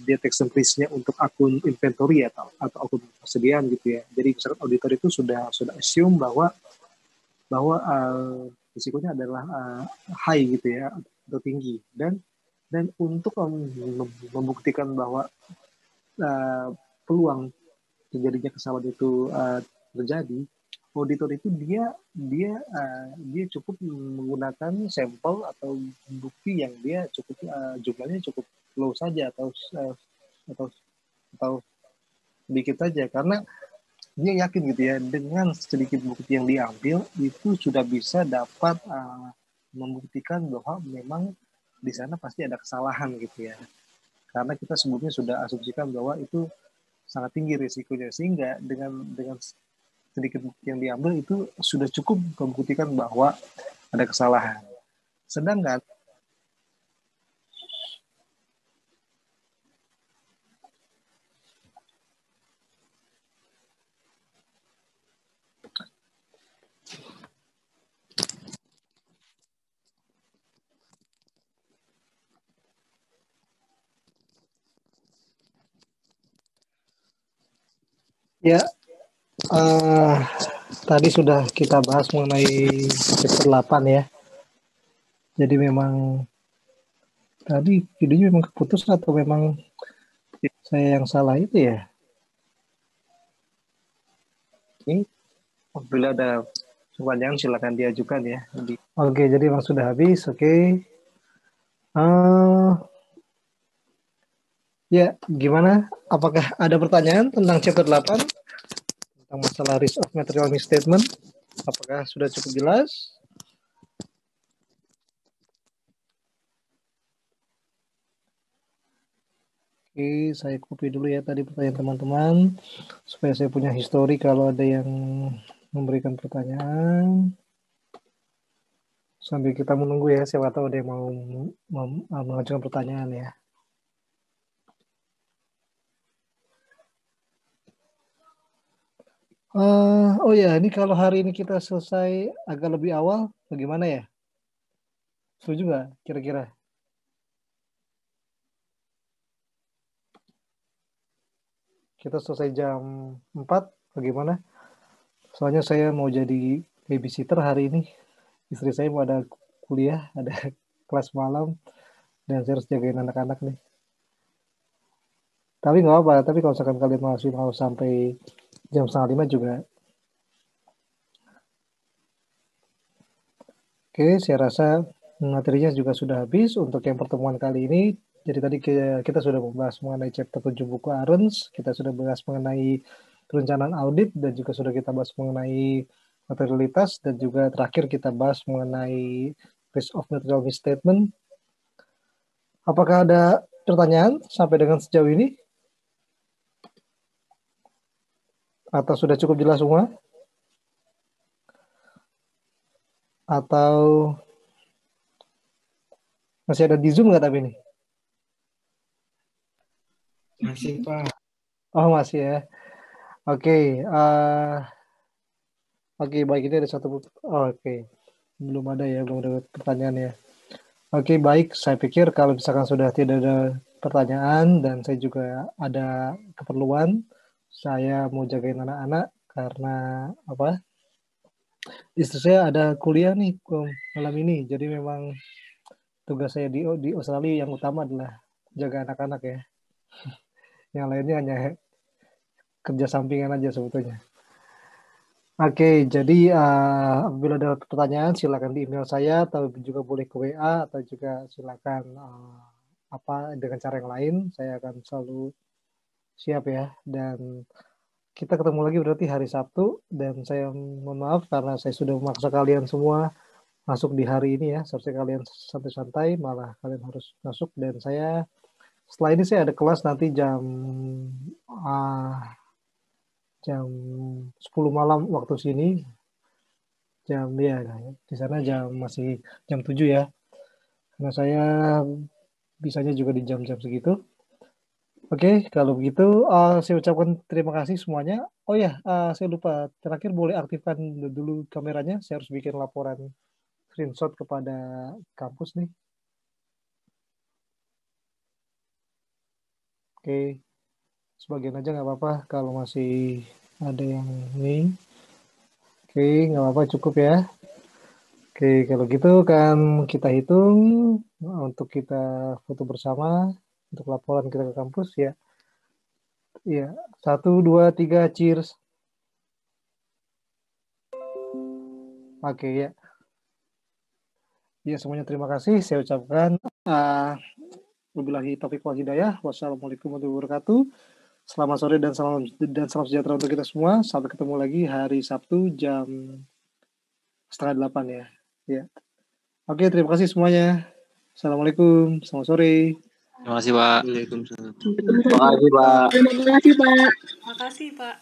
detection risk-nya untuk akun inventory atau akun persediaan gitu ya. Jadi misalkan auditor itu sudah assume bahwa risikonya adalah high gitu ya, atau tinggi, dan untuk membuktikan bahwa peluang terjadinya kesalahan itu terjadi, auditor itu dia cukup menggunakan sampel atau bukti yang dia cukup jumlahnya cukup low saja, atau sedikit saja, karena dia yakin gitu ya, dengan sedikit bukti yang diambil itu sudah bisa dapat membuktikan bahwa memang di sana pasti ada kesalahan gitu ya, karena kita sebelumnya sudah asumsikan bahwa itu sangat tinggi risikonya, sehingga dengan sedikit bukti yang diambil itu sudah cukup membuktikan bahwa ada kesalahan. Sedangkan Ya, tadi sudah kita bahas mengenai chapter 8 ya. Jadi memang tadi videonya memang keputus atau memang saya yang salah itu ya? Ini bila ada pertanyaan silakan diajukan ya. Oke, jadi memang sudah habis. Oke. Ya, gimana? Apakah ada pertanyaan tentang chapter 8? Tentang masalah risk of material misstatement? Apakah sudah cukup jelas? Oke, saya copy dulu ya tadi pertanyaan teman-teman. Supaya saya punya histori kalau ada yang memberikan pertanyaan. Sambil kita menunggu ya, siapa tahu ada yang mau mengajukan pertanyaan ya. Oh ya, ini kalau hari ini kita selesai agak lebih awal, bagaimana ya? Setuju nggak kira-kira? Kita selesai jam 4, bagaimana? Soalnya saya mau jadi babysitter hari ini. Istri saya mau ada kuliah, ada kelas malam, dan saya harus jagain anak-anak nih. Tapi nggak apa, tapi kalau misalkan kalian masih mau sampai jam 4:30 juga. Oke, saya rasa materinya juga sudah habis untuk yang pertemuan kali ini. Jadi tadi kita sudah membahas mengenai chapter 7 buku Arons, kita sudah bahas mengenai perencanaan audit, dan juga sudah kita bahas mengenai materialitas, dan juga terakhir kita bahas mengenai risk of material misstatement. Apakah ada pertanyaan sampai dengan sejauh ini? Atau sudah cukup jelas semua? Atau masih ada di Zoom nggak tapi ini? Masih, Pak. Oh, masih ya. Oke, baik, ini ada satu. Oke, belum ada pertanyaan ya. Oke, baik, saya pikir kalau misalkan sudah tidak ada pertanyaan dan saya juga ada keperluan, saya mau jagain anak-anak karena apa? Istri saya ada kuliah nih malam ini, jadi memang tugas saya di Australia yang utama adalah jaga anak-anak ya. Yang lainnya hanya kerja sampingan aja sebetulnya. Oke, jadi apabila ada pertanyaan silakan di email saya atau juga boleh ke WA atau juga silakan dengan cara yang lain. Saya akan selalu siap ya. Dan kita ketemu lagi berarti hari Sabtu, dan saya mohon maaf karena saya sudah memaksa kalian semua masuk di hari ini ya. Seharusnya kalian santai-santai, malah kalian harus masuk, dan saya setelah ini saya ada kelas nanti jam 10 malam waktu sini. Jam ya di sana masih jam 7 ya. Karena saya bisanya juga di jam-jam segitu. Oke, kalau begitu saya ucapkan terima kasih semuanya. Oh ya, saya lupa. Terakhir boleh aktifkan dulu kameranya. Saya harus bikin laporan screenshot kepada kampus nih. Oke, sebagian aja nggak apa-apa kalau masih ada yang ini. Oke, nggak apa-apa, cukup ya. Oke, kalau gitu kan kita hitung untuk kita foto bersama untuk laporan kita ke kampus ya. Iya, 1, 2, 3, cheers. Oke ya. Ya, semuanya terima kasih. Saya ucapkan wabillahi taufiq wal hidayah. Wassalamualaikum warahmatullahi wabarakatuh. Selamat sore dan salam sejahtera untuk kita semua. Sampai ketemu lagi hari Sabtu jam 7:30 ya. Ya. Oke, terima kasih semuanya. Assalamualaikum. Selamat sore. Terima kasih, Pak. Waalaikumsalam. Terima kasih, Pak. Terima kasih, Pak. Makasih, Pak.